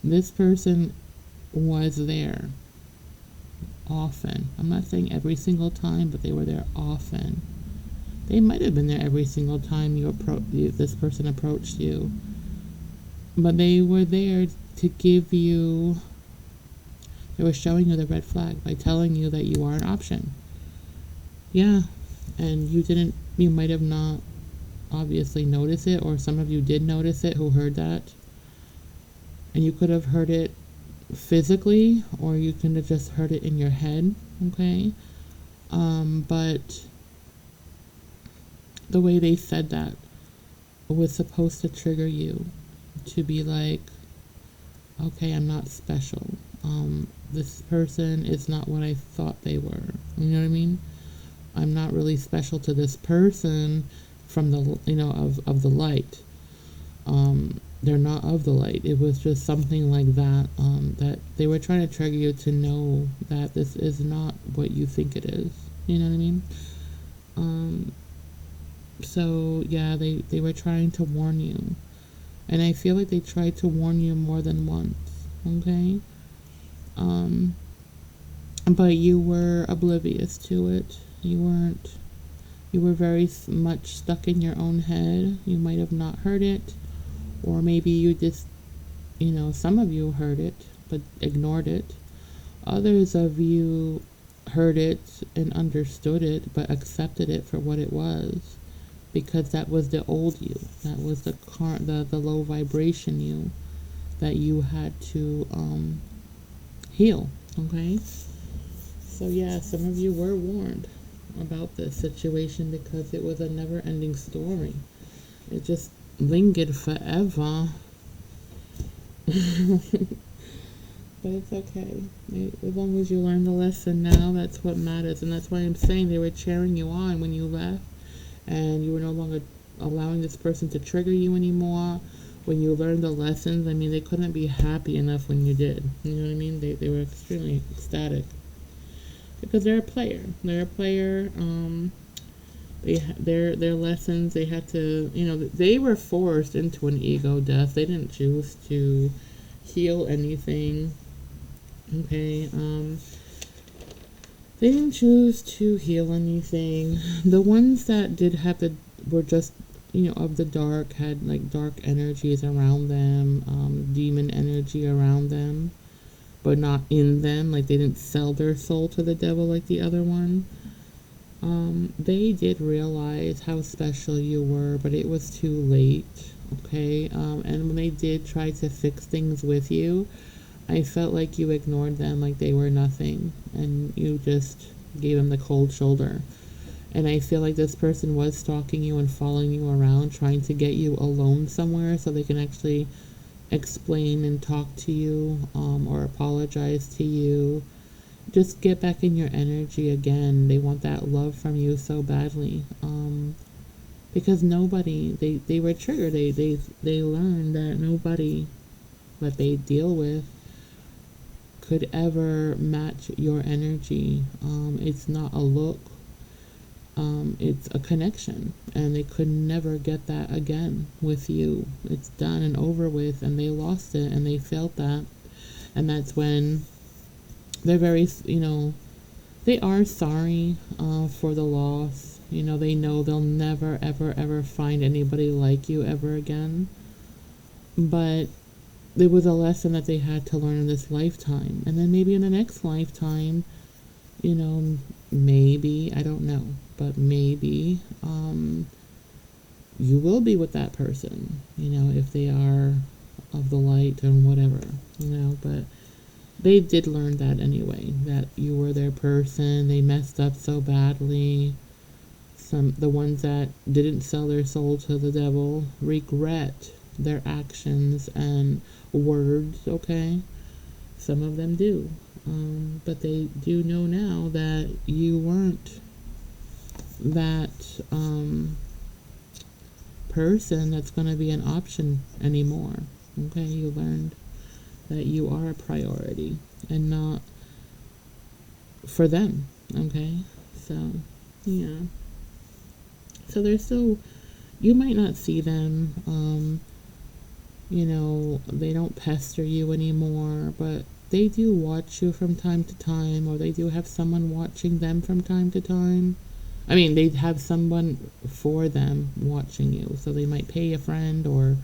This person was there often. I'm not saying every single time, but they were there often. They might have been there every single time this person approached you, but they were there to give you, they were showing you the red flag by telling you that you are an option. Yeah, and you might have not obviously noticed it, or some of you did notice it who heard that, and you could have heard it physically, or you could have just heard it in your head, okay? But the way they said that was supposed to trigger you to be like, okay, I'm not special. This person is not what I thought they were. You know what I mean? I'm not really special to this person from the, of the light. They're not of the light. It was just something like that, that they were trying to trigger you to know that this is not what you think it is. You know what I mean? So yeah, they were trying to warn you. And I feel like they tried to warn you more than once, okay? But you were oblivious to it. You were very much stuck in your own head. You might have not heard it. Or maybe you just, some of you heard it, but ignored it. Others of you heard it and understood it, but accepted it for what it was. Because that was the old you. That was the low vibration you that you had to heal, okay? So yeah, some of you were warned about this situation because it was a never-ending story. It just lingered forever. But it's okay. As long as you learn the lesson now, that's what matters. And that's why I'm saying they were cheering you on when you left. And you were no longer allowing this person to trigger you anymore. When you learned the lessons, I mean, they couldn't be happy enough when you did. You know what I mean? They were extremely ecstatic. Because they're a player. They're a player. Their lessons, they had to, they were forced into an ego death. They didn't choose to heal anything. Okay. They didn't choose to heal anything. The ones that did have the were just, of the dark, had like dark energies around them, demon energy around them, but not in them. Like they didn't sell their soul to the devil like the other one. They did realize how special you were, but it was too late. Okay. And when they did try to fix things with you, I felt like you ignored them like they were nothing, and you just gave them the cold shoulder. And I feel like this person was stalking you and following you around, trying to get you alone somewhere so they can actually explain and talk to you, or apologize to you. Just get back in your energy again. They want that love from you so badly. Because nobody, they were triggered. They learned that nobody that they deal with could ever match your energy. It's not a look. It's a connection, and they could never get that again with you. It's done and over with, and they lost it, and they felt that. And that's when they're very, they are sorry for the loss. They know they'll never, ever, ever find anybody like you ever again. But it was a lesson that they had to learn in this lifetime. And then maybe in the next lifetime, maybe, I don't know, but maybe you will be with that person, if they are of the light and whatever, but they did learn that anyway, that you were their person. They messed up so badly. The ones that didn't sell their soul to the devil regret their actions and words, okay? Some of them do. But they do know now that you weren't that person that's going to be an option anymore. Okay, you learned that you are a priority and not for them. Okay, so yeah. So they're still, you might not see them. They don't pester you anymore, but they do watch you from time to time, or they do have someone watching them from time to time. I mean, they have someone for them watching you, so they might pay a friend or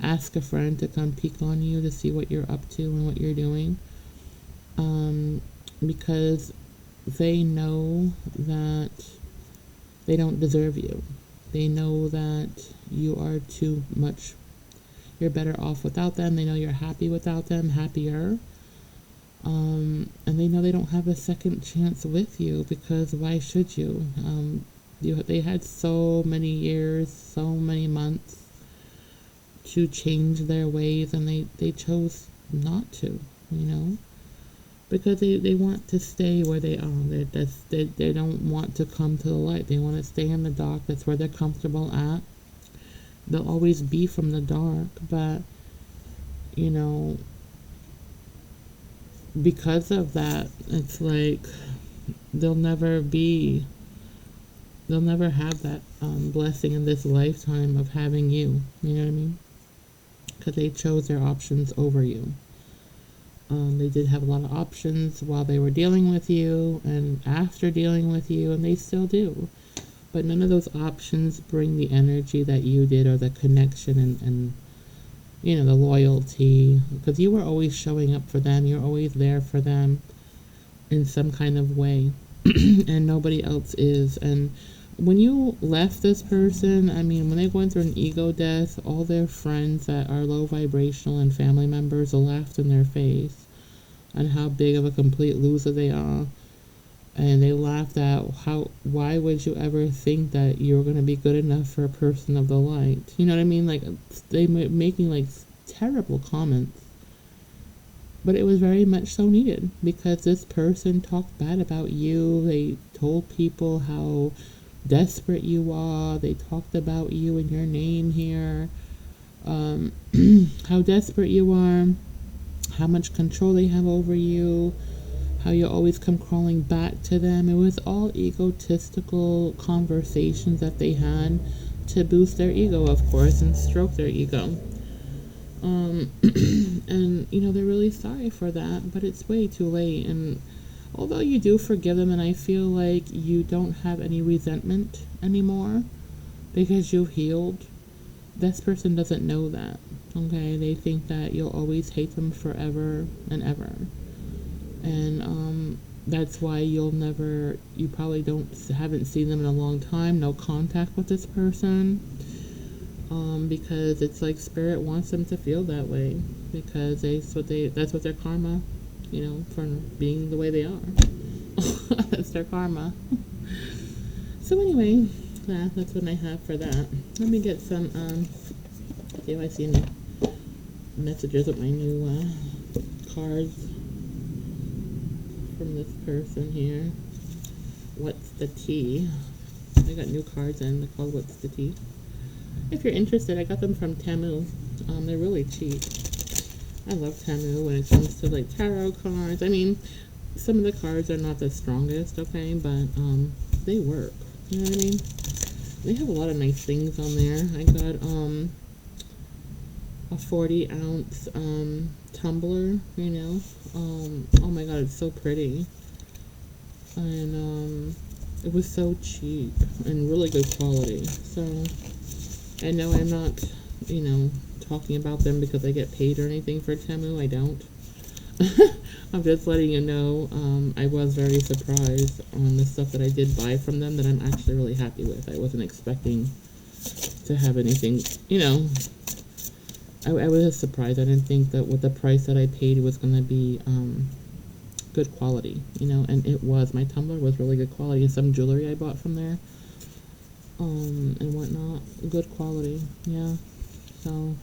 ask a friend to come peek on you to see what you're up to and what you're doing, because they know that they don't deserve you. They know that you are too much. You're better off without them. They know you're happy without them, happier. And they know they don't have a second chance with you, because why should you? They had so many years, so many months to change their ways, and they chose not to, because they want to stay where they are. They don't want to come to the light. They want to stay in the dark. That's where they're comfortable at. They'll always be from the dark, but because of that, it's like they'll never have that blessing in this lifetime of having you. You know what I mean? Because they chose their options over you. They did have a lot of options while they were dealing with you and after dealing with you, and they still do. But none of those options bring the energy that you did, or the connection and the loyalty, because you were always showing up for them. You're always there for them in some kind of way, and nobody else is. And when you left this person, I mean, when they're going through an ego death, all their friends that are low vibrational and family members will laugh in their face on how big of a complete loser they are. And they laughed at why would you ever think that you're going to be good enough for a person of the light? You know what I mean? Like, they were making like terrible comments. But it was very much so needed, because this person talked bad about you. They told people how desperate you are. They talked about you and your name here. How desperate you are. How much control they have over you. How you always come crawling back to them. It was all egotistical conversations that they had to boost their ego, of course, and stroke their ego. And they're really sorry for that, but it's way too late. And although you do forgive them, and I feel like you don't have any resentment anymore because you've healed, this person doesn't know that. Okay, they think that you'll always hate them forever and ever, and that's why you probably haven't seen them in a long time, no contact with this person, because it's like spirit wants them to feel that way, because that's what their karma, for being the way they are. That's their karma. So anyway, that's what I have for that. Let me get some, see if I see any messages with my new cards from this person here. What's the tea? I got new cards and they're called What's the Tea. If you're interested, I got them from Temu. They're really cheap. I love Temu when it comes to like tarot cards. I mean, some of the cards are not the strongest, okay, but they work. You know what I mean? They have a lot of nice things on there. I got a 40-ounce tumbler, oh my god, it's so pretty. And it was so cheap and really good quality. So I know I'm not, talking about them because I get paid or anything for Temu. I don't. I'm just letting you know, I was very surprised on the stuff that I did buy from them that I'm actually really happy with. I wasn't expecting to have anything, I was just surprised. I didn't think that with the price that I paid it was going to be good quality, and it was. My tumbler was really good quality, and some jewelry I bought from there, and whatnot, good quality, yeah. So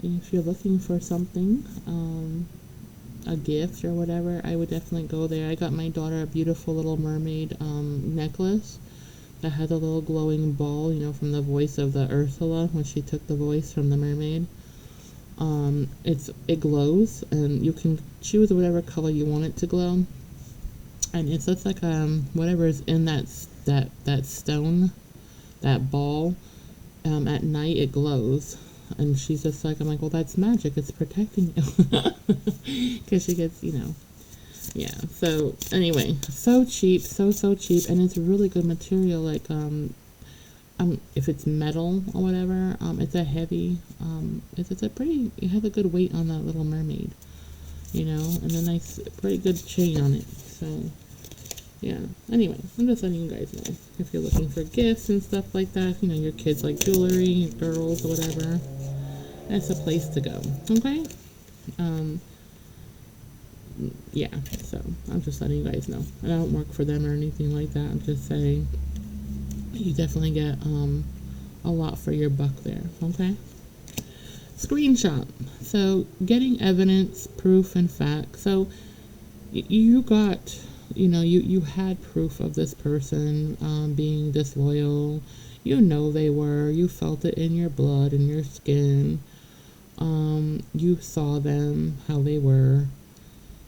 if you're looking for something, a gift or whatever, I would definitely go there. I got my daughter a beautiful little mermaid necklace that has a little glowing ball, from the voice of the Ursula when she took the voice from the mermaid. It glows, and you can choose whatever color you want it to glow. And it's just like whatever is in that stone, that ball. At night it glows. And she's just like, I'm like, well, that's magic. It's protecting you. Because she gets, yeah. So, anyway, so cheap, so cheap. And it's really good material. Like, if it's metal or whatever, it's a heavy, it's a pretty, it has a good weight on that little mermaid, and a nice, pretty good chain on it. So, yeah. Anyway, I'm just letting you guys know. If you're looking for gifts and stuff like that, your kids like jewelry, girls or whatever, that's a place to go. Okay? Yeah, so I'm just letting you guys know. I don't work for them or anything like that. I'm just saying you definitely get a lot for your buck there. Okay? Screenshot. So getting evidence, proof, and fact. So you got, you had proof of this person being disloyal. They were. You felt it in your blood, in your skin. You saw them, how they were.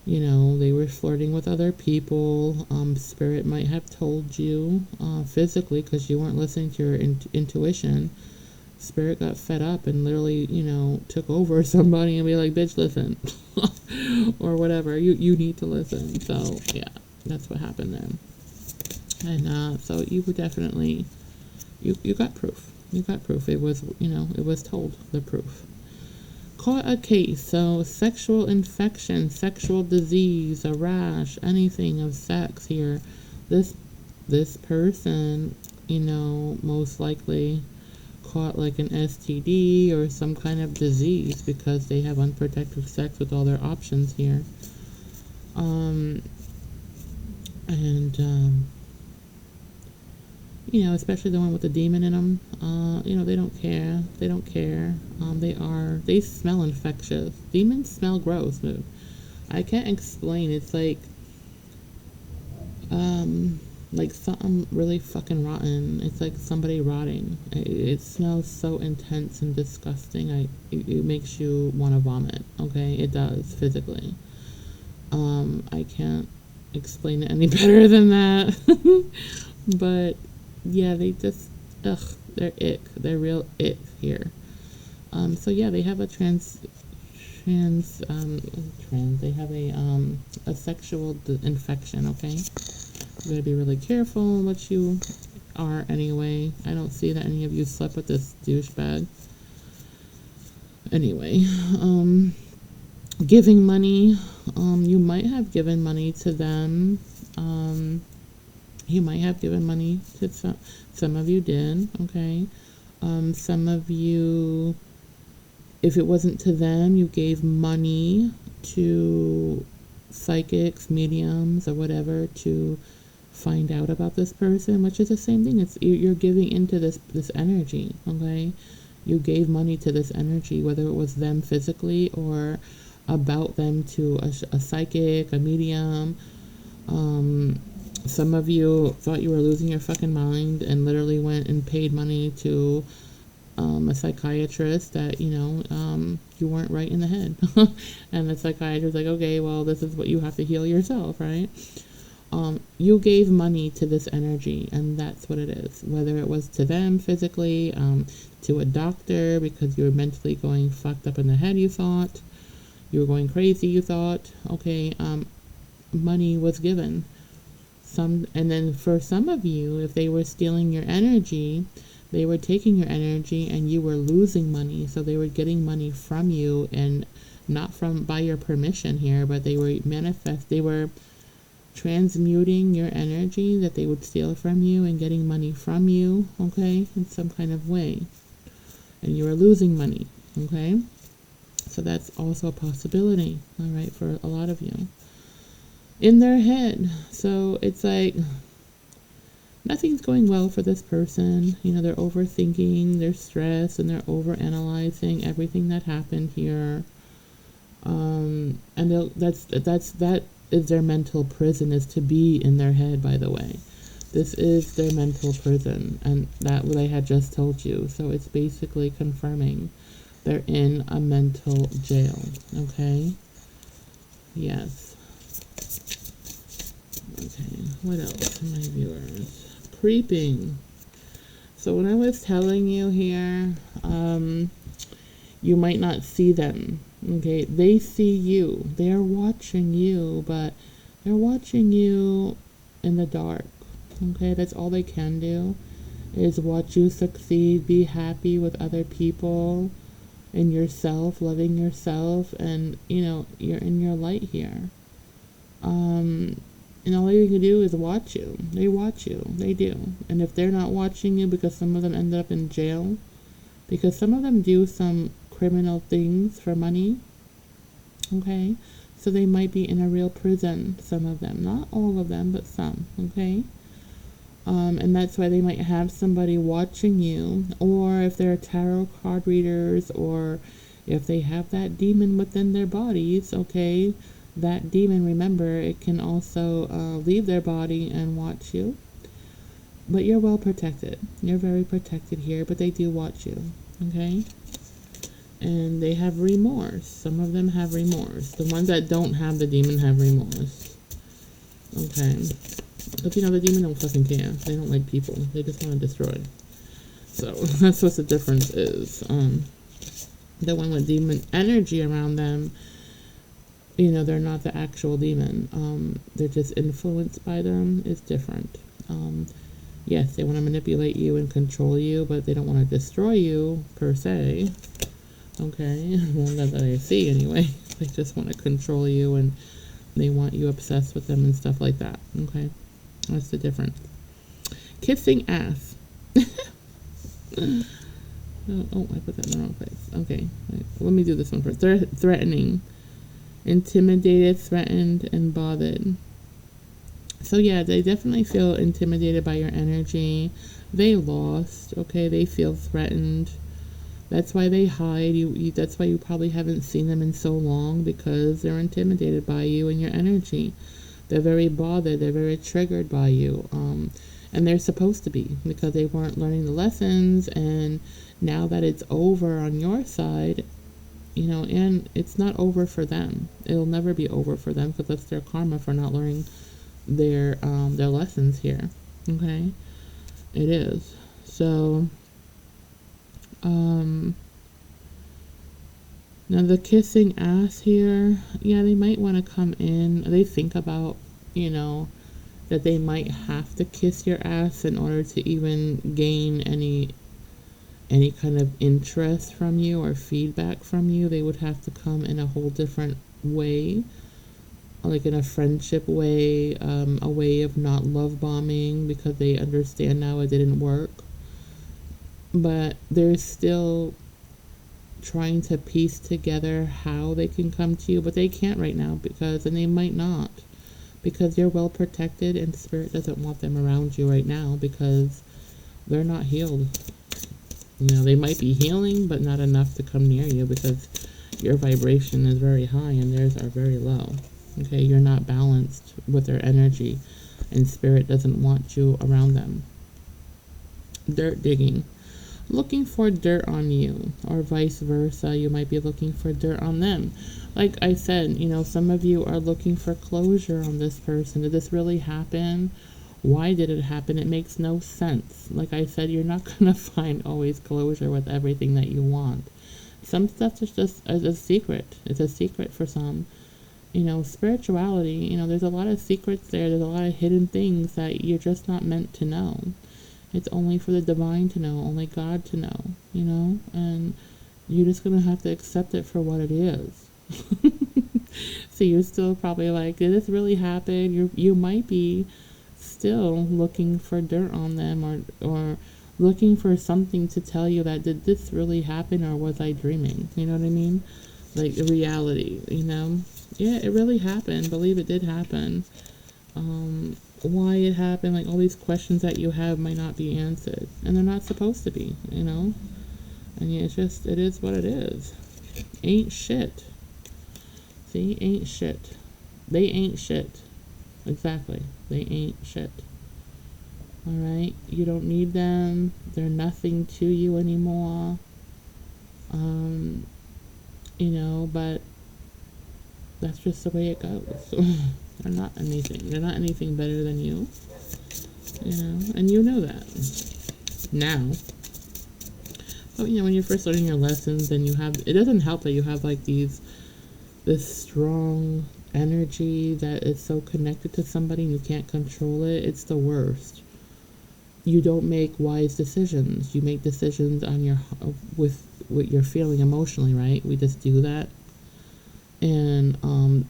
They were flirting with other people. Spirit might have told you physically, because you weren't listening to your intuition. Spirit got fed up and literally, took over somebody and be like, bitch, listen. Or whatever. You need to listen. So, yeah, that's what happened there. And so you were definitely, you got proof. You got proof. It was, it was told, the proof. Caught a case, so sexual infection, sexual disease, a rash, anything of sex here. This person, most likely caught like an STD or some kind of disease because they have unprotected sex with all their options here. Especially the one with the demon in them, they don't care. They don't care. They smell infectious. Demons smell gross, dude. I can't explain. It's like something really fucking rotten. It's like somebody rotting. It smells so intense and disgusting. It makes you want to vomit. Okay, it does physically. I can't explain it any better than that. But yeah, they just, they're ick. They're real ick here. So yeah, they have a they have a sexual infection, okay? You gotta be really careful what you are anyway. I don't see that any of you slept with this douchebag. Anyway, giving money, you might have given money to them. You might have given money to some of you did, okay? Some of you, if it wasn't to them, you gave money to psychics, mediums, or whatever to find out about this person, which is the same thing. It's you're giving into this energy, okay? You gave money to this energy, whether it was them physically or about them to a psychic, a medium. Some of you thought you were losing your fucking mind and literally went and paid money to a psychiatrist that, you weren't right in the head. And the psychiatrist like, okay, well, this is what you have to heal yourself, right? You gave money to this energy, and that's what it is. Whether it was to them physically, to a doctor because you were mentally going fucked up in the head, you thought. You were going crazy, you thought. Okay, money was given. And then for some of you, if they were stealing your energy, they were taking your energy and you were losing money. So they were getting money from you, and not by your permission here, but they were transmuting your energy that they would steal from you and getting money from you, okay, in some kind of way. And you were losing money, okay? So that's also a possibility, all right, for a lot of you. In their head. So it's like nothing's going well for this person. They're overthinking, they're stressed, and they're overanalyzing everything that happened here. And that is their mental prison, is to be in their head, by the way. This is their mental prison, and that what I had just told you. So it's basically confirming they're in a mental jail, okay? Yes. Okay, what else, my viewers? Creeping. So when I was telling you here, you might not see them, okay? They see you. They're watching you, but they're watching you in the dark, okay? That's all they can do, is watch you succeed, be happy with other people, and yourself, loving yourself, and, you're in your light here. And all you can do is watch you. They watch you. They do. And if they're not watching you, because some of them end up in jail, because some of them do some criminal things for money, okay? So they might be in a real prison, some of them. Not all of them, but some, okay? And that's why they might have somebody watching you, or if they're tarot card readers, or if they have that demon within their bodies, okay? That demon, remember, it can also leave their body and watch you. But you're well protected. You're very protected here, but they do watch you, okay? And they have remorse. Some of them have remorse. The ones that don't have the demon have remorse. Okay. But the demon don't fucking care. They don't like people. They just want to destroy. So that's what the difference is. The one with demon energy around them, they're not the actual demon. They're just influenced by them. It's different. Yes, they want to manipulate you and control you, but they don't want to destroy you, per se. Okay? Well, not that I see, anyway. They just want to control you, and they want you obsessed with them and stuff like that. Okay? That's the difference. Kissing ass. Oh, I put that in the wrong place. Okay. Wait, let me do this one first. Threatening. Intimidated, threatened, and bothered. So yeah, they definitely feel intimidated by your energy. They lost, okay? They feel threatened. That's why they hide. That's why you probably haven't seen them in so long, because they're intimidated by you and your energy. They're very bothered. They're very triggered by you. And they're supposed to be, because they weren't learning the lessons. And now that it's over on your side, and it's not over for them. It'll never be over for them, because that's their karma for not learning their lessons here. Okay? It is. So, Now the kissing ass here, yeah, they might want to come in. They think about, you know, that they might have to kiss your ass in order to even gain any kind of interest from you or feedback from you. They would have to come in a whole different way, like in a friendship way, a way of not love bombing because they understand now it didn't work. But they're still trying to piece together how they can come to you, but they can't right now and they might not, because you're well protected and spirit doesn't want them around you right now because they're not healed. You know, they might be healing, but not enough to come near you because your vibration is very high and theirs are very low. Okay, you're not balanced with their energy, and spirit doesn't want you around them. Dirt digging. Looking for dirt on you, or vice versa. You might be looking for dirt on them. Like I said, you know, some of you are looking for closure on this person. Did this really happen? Why did it happen? It makes no sense. Like I said, you're not going to find always closure with everything that you want. Some stuff is just a secret. It's a secret for some. You know, spirituality, you know, there's a lot of secrets there. There's a lot of hidden things that you're just not meant to know. It's only for the divine to know, only God to know, you know, and you're just going to have to accept it for what it is. So you're still probably like, did this really happen? You might be still looking for dirt on them, or looking for something to tell you that, did this really happen, or was I dreaming? You know what I mean? Like reality, you know? Yeah, it really happened. Believe it did happen. Why it happened, like all these questions that you have might not be answered, and they're not supposed to be, you know. And yeah, it is what it is. Ain't shit. See, ain't shit. They ain't shit. Exactly, they ain't shit. All right, you don't need them. They're nothing to you anymore. You know, but that's just the way it goes. They're not anything. They're not anything better than you. You know, and you know that now. But you know, when you're first learning your lessons, and it doesn't help that you have like this strong energy that is so connected to somebody and you can't control it. It's the worst. You don't make wise decisions. You make decisions on with what you're feeling emotionally, right? We just do that. And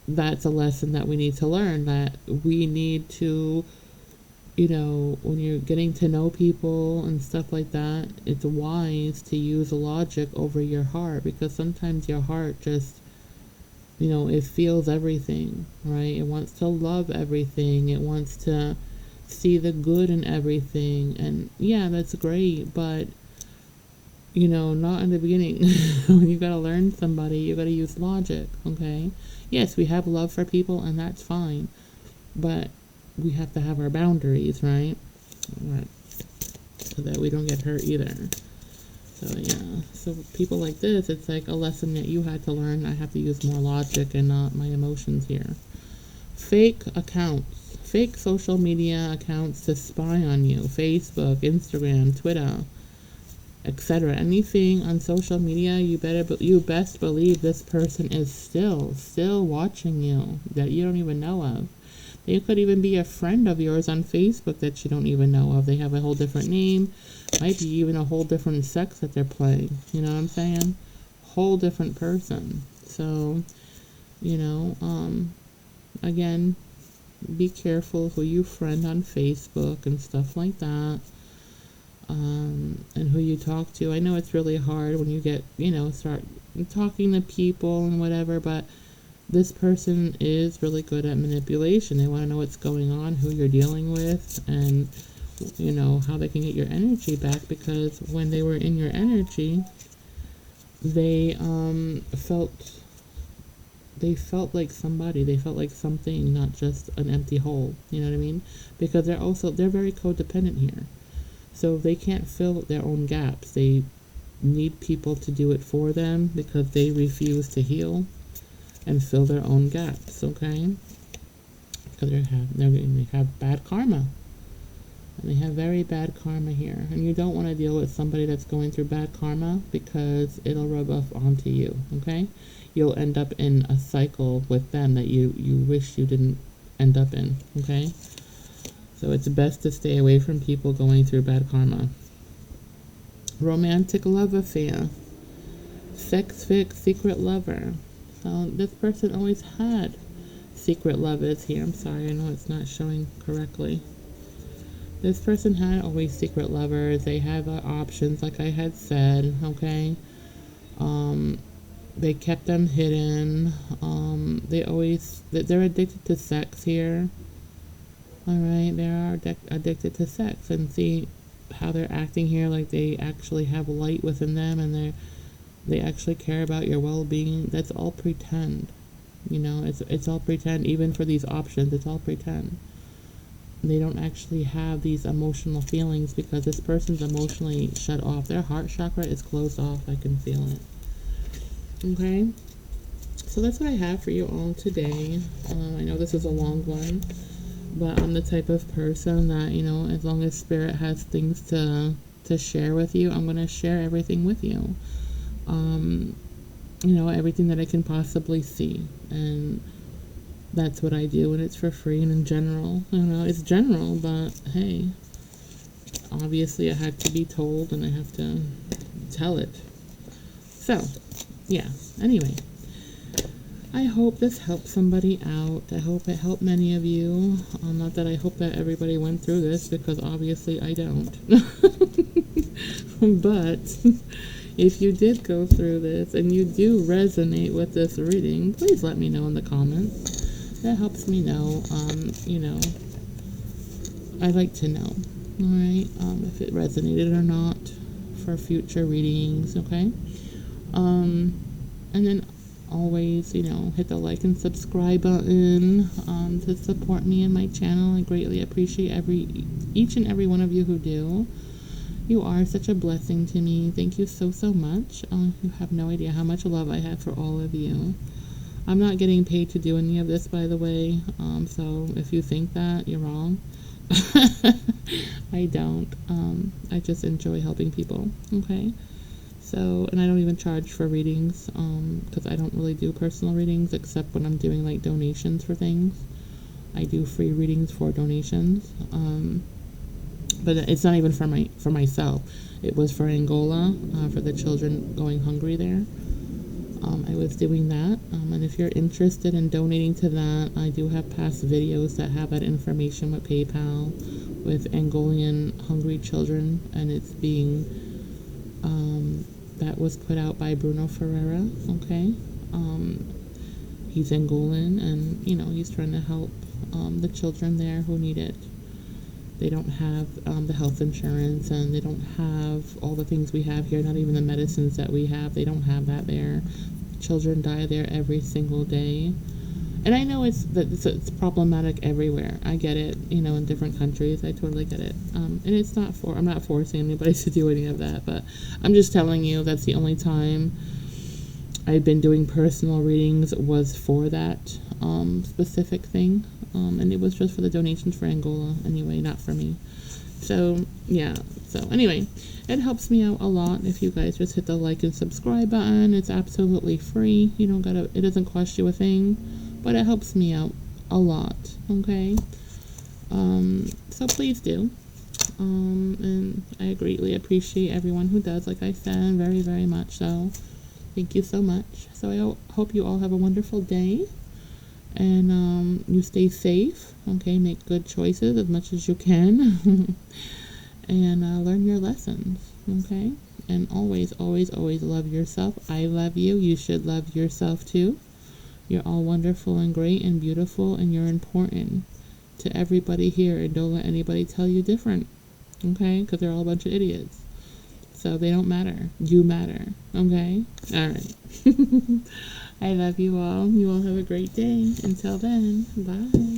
that's a lesson that we need to learn, that we need to, you know, when you're getting to know people and stuff like that, it's wise to use logic over your heart, because sometimes your heart just, you know, it feels everything, right? It wants to love everything. It wants to see the good in everything. And yeah, that's great, but you know, not in the beginning. When you gotta learn somebody, you gotta use logic, okay? Yes, we have love for people, and that's fine, but we have to have our boundaries, right? Right. So that we don't get hurt either. So yeah, so people like this, it's like a lesson that you had to learn. I have to use more logic and not my emotions here. Fake accounts, fake social media accounts to spy on you. Facebook, Instagram, Twitter, etc. Anything on social media, you best believe this person is still watching you, that you don't even know of. They could even be a friend of yours on Facebook that you don't even know of. They have a whole different name, might be even a whole different sex that they're playing. You know what I'm saying? Whole different person. So, you know, again, be careful who you friend on Facebook and stuff like that. And who you talk to. I know it's really hard when you get, you know, start talking to people and whatever, but this person is really good at manipulation. They want to know what's going on, who you're dealing with, and, you know, how they can get your energy back, because when they were in your energy, they felt like somebody. They felt like something, not just an empty hole. You know what I mean? Because they're very codependent here. So they can't fill their own gaps. They need people to do it for them because they refuse to heal and fill their own gaps, okay? Because they have bad karma. And they have very bad karma here. And you don't want to deal with somebody that's going through bad karma because it'll rub off onto you, okay? You'll end up in a cycle with them that you wish you didn't end up in, okay? So it's best to stay away from people going through bad karma. Romantic love affair. Sex fic, secret lover. So this person always had secret lovers here. I'm sorry, I know it's not showing correctly. This person had always secret lovers. They have options, like I had said, okay? They kept them hidden. They're addicted to sex here. All right, they are addicted to sex, and see how they're acting here, like they actually have light within them, and they actually care about your well-being. That's all pretend. You know, it's all pretend. Even for these options, it's all pretend. They don't actually have these emotional feelings because this person's emotionally shut off. Their heart chakra is closed off. I can feel it. Okay, so that's what I have for you all today. I know this is a long one, but I'm the type of person that, you know, as long as Spirit has things to share with you, I'm going to share everything with you. You know, everything that I can possibly see. And that's what I do, and it's for free and in general. You know, it's general, but hey, obviously I had to be told and I have to tell it. So, yeah, anyway. I hope this helped somebody out. I hope it helped many of you. Not that I hope that everybody went through this, because obviously I don't. But if you did go through this and you do resonate with this reading, please let me know in the comments. That helps me know. You know, I'd like to know. All right, if it resonated or not for future readings. Okay. And then always, you know, hit the like and subscribe button to support me and my channel. I greatly appreciate each and every one of you who do. You are such a blessing to me. Thank you so much. You have no idea how much love I have for all of you. I'm not getting paid to do any of this, by the way. So if you think that, you're wrong. I don't. I just enjoy helping people. Okay. So, and I don't even charge for readings, because I don't really do personal readings except when I'm doing like donations for things. I do free readings for donations, but it's not even for myself. It was for Angola, for the children going hungry there. I was doing that, and if you're interested in donating to that, I do have past videos that have that information with PayPal, with Angolan hungry children, and it's being that was put out by Bruno Ferreira, okay? He's Angolan, and, you know, he's trying to help the children there who need it. They don't have the health insurance, and they don't have all the things we have here, not even the medicines that we have. They don't have that there. Children die there every single day. And I know it's problematic everywhere. I get it, you know, in different countries. I totally get it. And it's not I'm not forcing anybody to do any of that, but I'm just telling you that's the only time I've been doing personal readings was for that specific thing. And it was just for the donations for Angola anyway, not for me. So, yeah. So, anyway, it helps me out a lot if you guys just hit the like and subscribe button. It's absolutely free. You don't gotta, it doesn't cost you a thing. But it helps me out a lot, okay? So please do. And I greatly appreciate everyone who does, like I said, very, very much so. Thank you so much. So I hope you all have a wonderful day. And you stay safe, okay? Make good choices as much as you can. And learn your lessons, okay? And always, always, always love yourself. I love you. You should love yourself too. You're all wonderful and great and beautiful, and you're important to everybody here, and don't let anybody tell you different, okay? Because they're all a bunch of idiots. So they don't matter. You matter, okay? All right. I love you all. You all have a great day. Until then, bye.